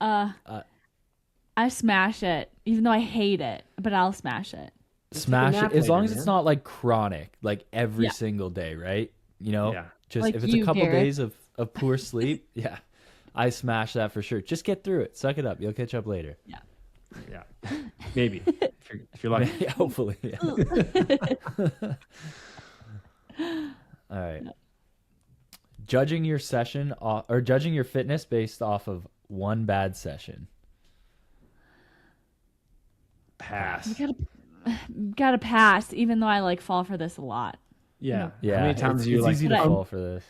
I smash it, even though I hate it, but I'll smash it. Smash nap it as long later, as it's man. not like chronic, like every Yeah. single day, right? You know, Yeah. just Like if it's a you, couple Garrett. days of poor sleep, yeah, I smash that for sure. Just get through it. Suck it up. You'll catch up later. Yeah. Maybe. If you're lucky. Yeah, hopefully. Yeah. All right. Judging your session or judging your fitness based off of one bad session. Pass. Gotta pass, even though I like fall for this a lot. Yeah. Yeah, How many times it's, are you it's like, easy to But I- fall for this.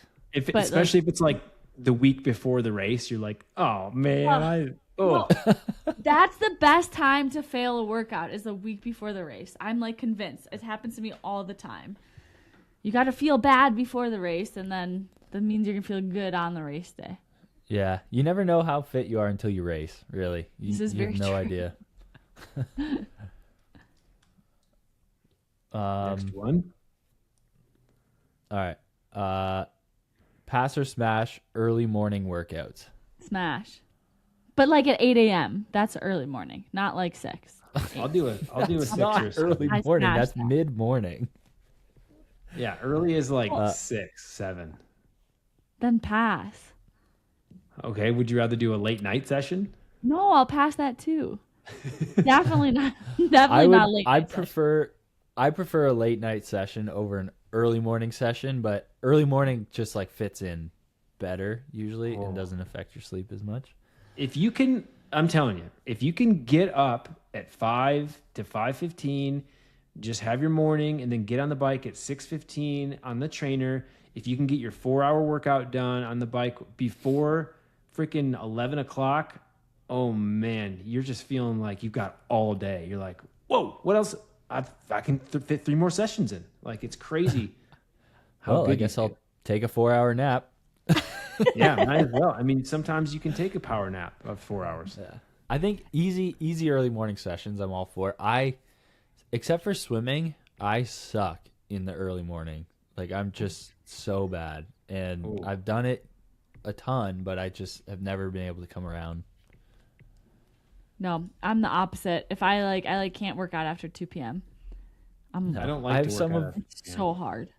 But, especially if it's like the week before the race, you're like, oh man, That's the best time to fail a workout is the week before the race. I'm like convinced. It happens to me all the time. You got to feel bad before the race, and then that means you're gonna feel good on the race day. Yeah, you never know how fit you are until you race. Really, This is you have very no true. idea. Next one. All right. Pass or smash early morning workouts. Smash, but like at 8 a.m. That's early morning, not like 6. I'll do a It's 6 not or 7. early I morning. smashed That's that. mid morning. Yeah, early is like 6, 7. Then pass. Okay, would you rather do a late night session? No, I'll pass that too. Definitely not. Definitely I would. not late. I night session. prefer. I prefer a late night session over an early morning session, but early morning just like fits in better usually and doesn't affect your sleep as much. If you can, I'm telling you, if you can get up at 5 to 5:15, just have your morning and then get on the bike at 6:15 on the trainer. If you can get your 4-hour workout done on the bike before freaking 11 o'clock, oh man, you're just feeling like you've got all day. You're like, whoa, what else? I can fit 3 more sessions in. Like, it's crazy. Well, good I you guess I'll feel. take a 4-hour nap. Yeah, might as well. I mean, sometimes you can take a power nap of 4 hours. I think easy early morning sessions I'm all for. Except for swimming, I suck in the early morning. Like I'm just so bad. And Ooh. I've done it a ton, but I just have never been able to come around. No, I'm the opposite. If I can't work out after 2 p.m. I don't like I have to work some out of- after- It's so hard.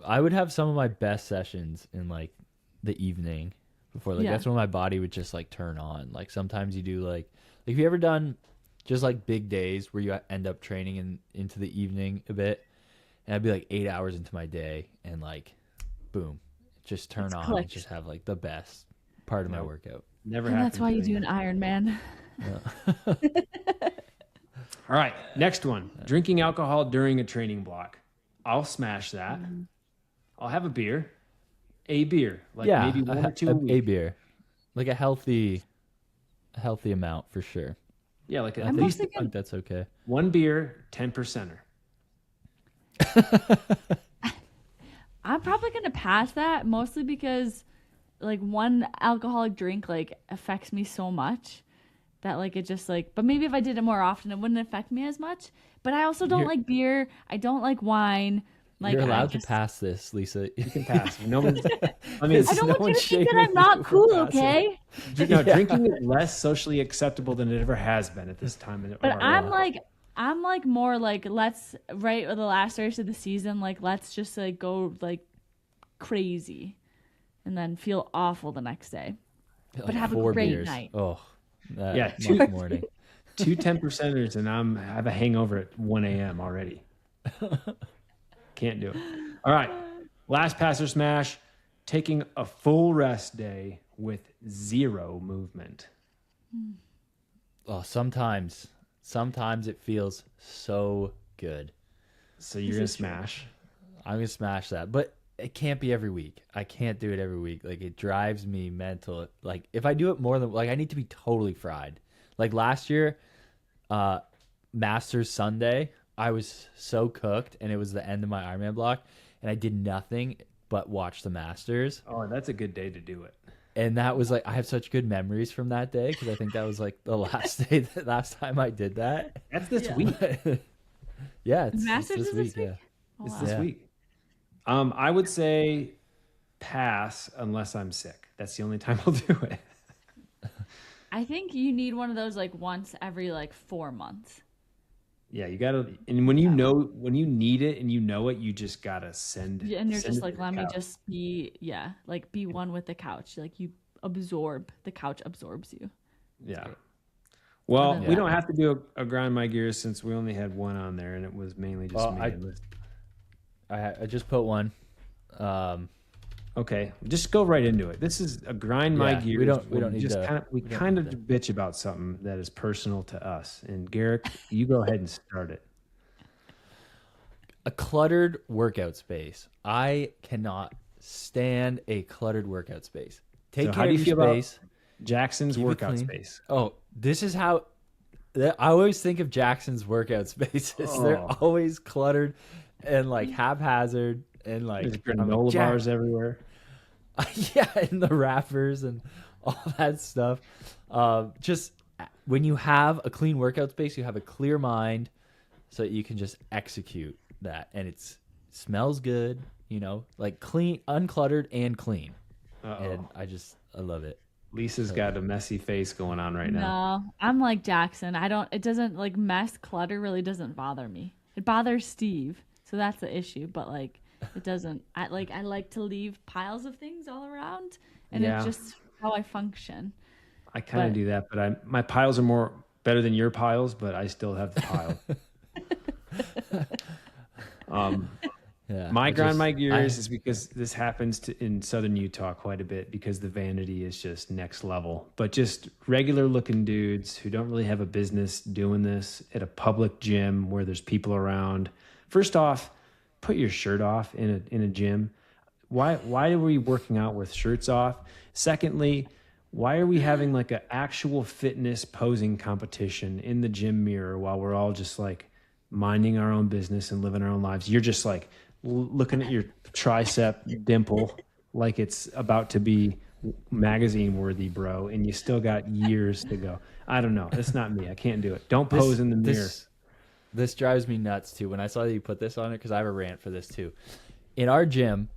I would have some of my best sessions in like the evening before Yeah. that's when my body would just like turn on. Like sometimes you do like have you ever done just like big days where you end up training into the evening a bit? And I'd be like 8 hours into my day and like boom, just turn It's on clicked. and just have like the best part of my No. workout. Never And that's happened why to you me. do an Ironman. All right, next one. Drinking alcohol during a training block. I'll smash that. I'll have a beer. A beer. Like yeah, maybe one or two a a week. beer. Like a healthy amount for sure. Yeah, like at I'm least mostly I think that's okay. one beer, 10%er. I'm probably gonna pass that mostly because like one alcoholic drink like affects me so much that like it just like, but maybe if I did it more often, it wouldn't affect me as much. But I also don't like beer. I don't like wine. Like, You're allowed to pass this, Lisa. You can pass. Nobody's, I I mean, don't no want you one's to think that shaming I'm not you for cool, passing okay? no, drinking is less socially acceptable than it ever has been at this time. But I'm like more like let's right at the last race of the season, like let's just like go like crazy, and then feel awful the next day, but have a 4 great beers. night. Oh, Yeah, morning. 2 10%ers, and I have a hangover at 1 a.m. already. Can't do it. All right. Last pass or smash, taking a full rest day with 0 movement. Oh, sometimes it feels so good. So you're going to smash. I'm gonna smash that, but it can't be every week. I can't do it every week. Like it drives me mental. Like if I do it more than like I need to be totally fried. Like last year, Masters Sunday, I was so cooked, and it was the end of my Ironman block, and I did nothing but watch the Masters. Oh, that's a good day to do it. And that was like I have such good memories from that day because I think that was like the last time I did that. That's this week. Yeah, it's Masters this is week. this week? Yeah. Oh, It's wow. this week. I would say pass unless I'm sick. That's the only time I'll do it. I think you need one of those like once every like 4 months. Yeah, you gotta, and when you know, when you need it and you know it, you just gotta send. Yeah, and you're send just it like, to the let me couch. just be, like be one with the couch. Like you absorb, the couch absorbs you. Yeah. Well, Yeah. we don't have to do a grind my gears since we only had one on there, and it was mainly just Well, me. I just put one. Okay, just go right into it. This is a grind my Yeah, gears. we don't where need just to- we kind of bitch about something that is personal to us. And Garrick, you go ahead and start it. A cluttered workout space. I cannot stand a cluttered workout space. Take So care how do of you your feel about space. Jackson's Keep it workout clean. space? Oh, this is how I always think of Jackson's workout spaces. They're Oh. always cluttered and like haphazard and like There's I'm like, granola "Jack." bars everywhere. Yeah, and the wrappers and all that stuff. Just when you have a clean workout space, you have a clear mind, so that you can just execute that, and it smells good. You know, like clean, uncluttered, and clean. And I love it. Lisa's got a messy face going on right now. No, I'm like Jackson. It doesn't like mess clutter really doesn't bother me. It bothers Steve. So that's the issue. But like, it doesn't, I like to leave piles of things all around and Yeah. it's just how I function. I kind of But- do that, but my piles are better than your piles, but I still have the pile. Yeah, My I grind just- my gears is because this happens in southern Utah quite a bit because the vanity is just next level. But just regular looking dudes who don't really have a business doing this at a public gym where there's people around. First off, put your shirt off in a gym. Why are we working out with shirts off? Secondly, why are we having like an actual fitness posing competition in the gym mirror while we're all just like minding our own business and living our own lives? You're just like looking at your tricep dimple like it's about to be magazine worthy, bro, and you still got years to go. I don't know. It's not me. I can't do it. Don't pose in the mirror. This drives me nuts too. When I saw that you put this on it, because I have a rant for this too. In our gym,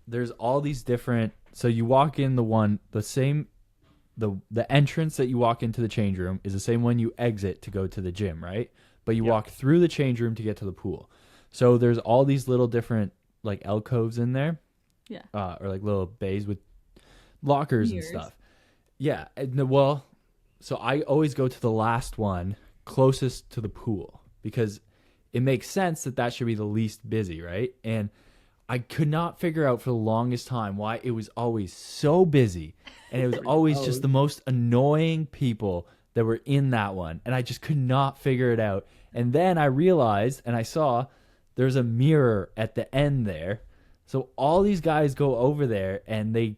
there's all these different. So you walk in the entrance that you walk into the change room is the same one you exit to go to the gym, right? But you walk through the change room to get to the pool. So there's all these little different like alcoves in there, or like little bays with lockers Mirrors. and stuff. Yeah, well, so I always go to the last one closest to the pool because it makes sense that should be the least busy, right? And I could not figure out for the longest time why it was always so busy, and it was always just the most annoying people that were in that one, and I just could not figure it out. And then I realized, and I saw there's a mirror at the end there, so all these guys go over there and they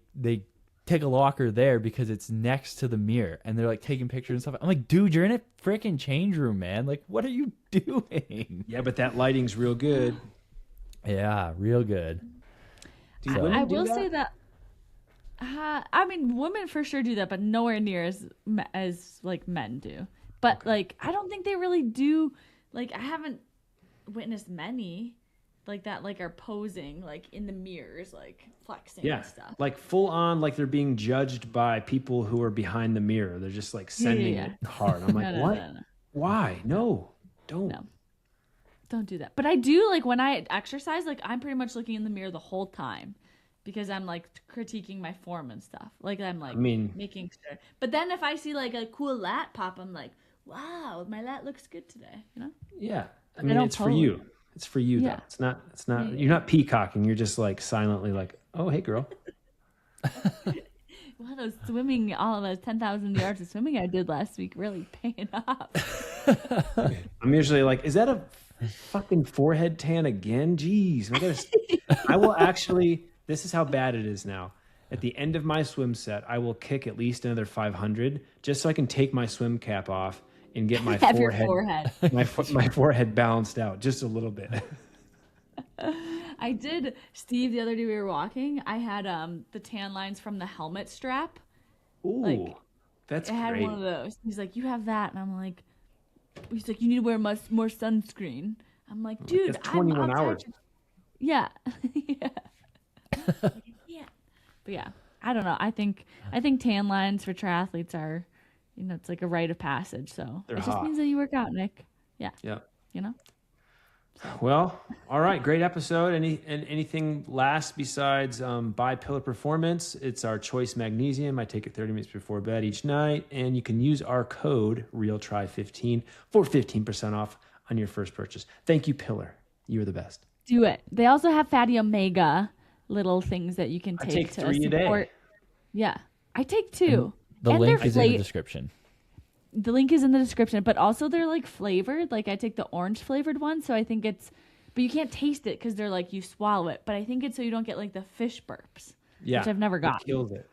take a locker there because it's next to the mirror, and they're like taking pictures and stuff. I'm like, dude, you're in a freaking change room, man. Like, what are you doing? Yeah, but that lighting's real good. Yeah, real good. Dude, So- women I do will that? say that I mean, women for sure do that, but nowhere near as like men do. But like, I don't think they really do. Like, I haven't witnessed many like that, like are posing like in the mirrors, like flexing and stuff. Like full on, like they're being judged by people who are behind the mirror. They're just like sending it hard. I'm like, what? No. Why? No, don't. No. Don't do that. But I do, like, when I exercise, like, I'm pretty much looking in the mirror the whole time because I'm, like, critiquing my form and stuff. Like, I'm, like, making sure. But then if I see, like, a cool lat pop, I'm like, wow, my lat looks good today, you know? Yeah. I mean, it's for you. It's for you, though. It's not, you're not peacocking. You're just, like, silently like, oh, hey, girl. Well, those swimming, all of those 10,000 yards of swimming I did last week really paying off. I'm usually like, is that a fucking forehead tan again? Jeez. I will actually, this is how bad it is now. At the end of my swim set, I will kick at least another 500 just so I can take my swim cap off and get my forehead. my forehead balanced out just a little bit. I did, Steve, the other day we were walking, I had the tan lines from the helmet strap. Ooh, like, that's I had great. one of those. He's like, you have that. And I'm like, he's like, you need to wear more sunscreen. I'm like, dude, that's 21 hours. Yeah. Yeah. Yeah. But yeah, I don't know. I think tan lines for triathletes are, you know, it's like a rite of passage. So They're it just hot. means that you work out, Nick. Yeah. Yeah. You know? Well, all right, great episode. Anything last besides Bi-Pillar Performance? It's our choice magnesium. I take it 30 minutes before bed each night, and you can use our code REALTRI15 for 15% off on your first purchase. Thank you, Pillar. You are the best. Do it. They also have fatty omega little things that you can take. I take to 3 a support. day. Yeah, I take 2. The And link they're is in the description. The link is in the description, but also they're like flavored. Like I take the orange flavored one, so I think it's, but you can't taste it because they're like you swallow it. But I think it's so you don't get like the fish burps, Yeah, which I've never got. Killed it.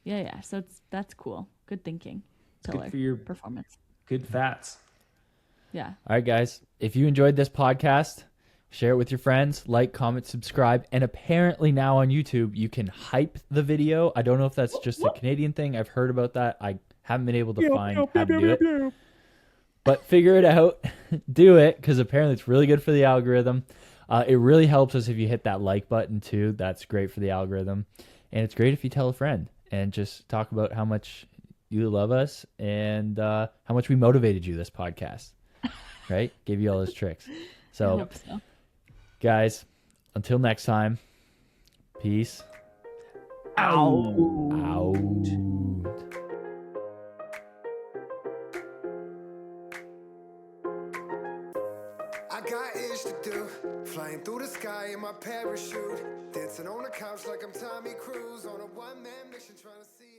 Yeah. So that's cool. Good thinking. Pillar good for your performance. Good fats. Yeah. All right, guys. If you enjoyed this podcast, share it with your friends, like, comment, subscribe. And apparently now on YouTube, you can hype the video. I don't know if that's just a Canadian thing. I've heard about that. I haven't been able to find how to do it. But figure it out. Do it, because apparently it's really good for the algorithm. It really helps us if you hit that like button, too. That's great for the algorithm. And it's great if you tell a friend and just talk about how much you love us and how much we motivated you this podcast. Right? Give you all those tricks. I hope so. Guys, until next time, peace. Out. I got ish to do, flying through the sky in my parachute, dancing on the couch like I'm Tommy Cruise on a one-man mission trying to see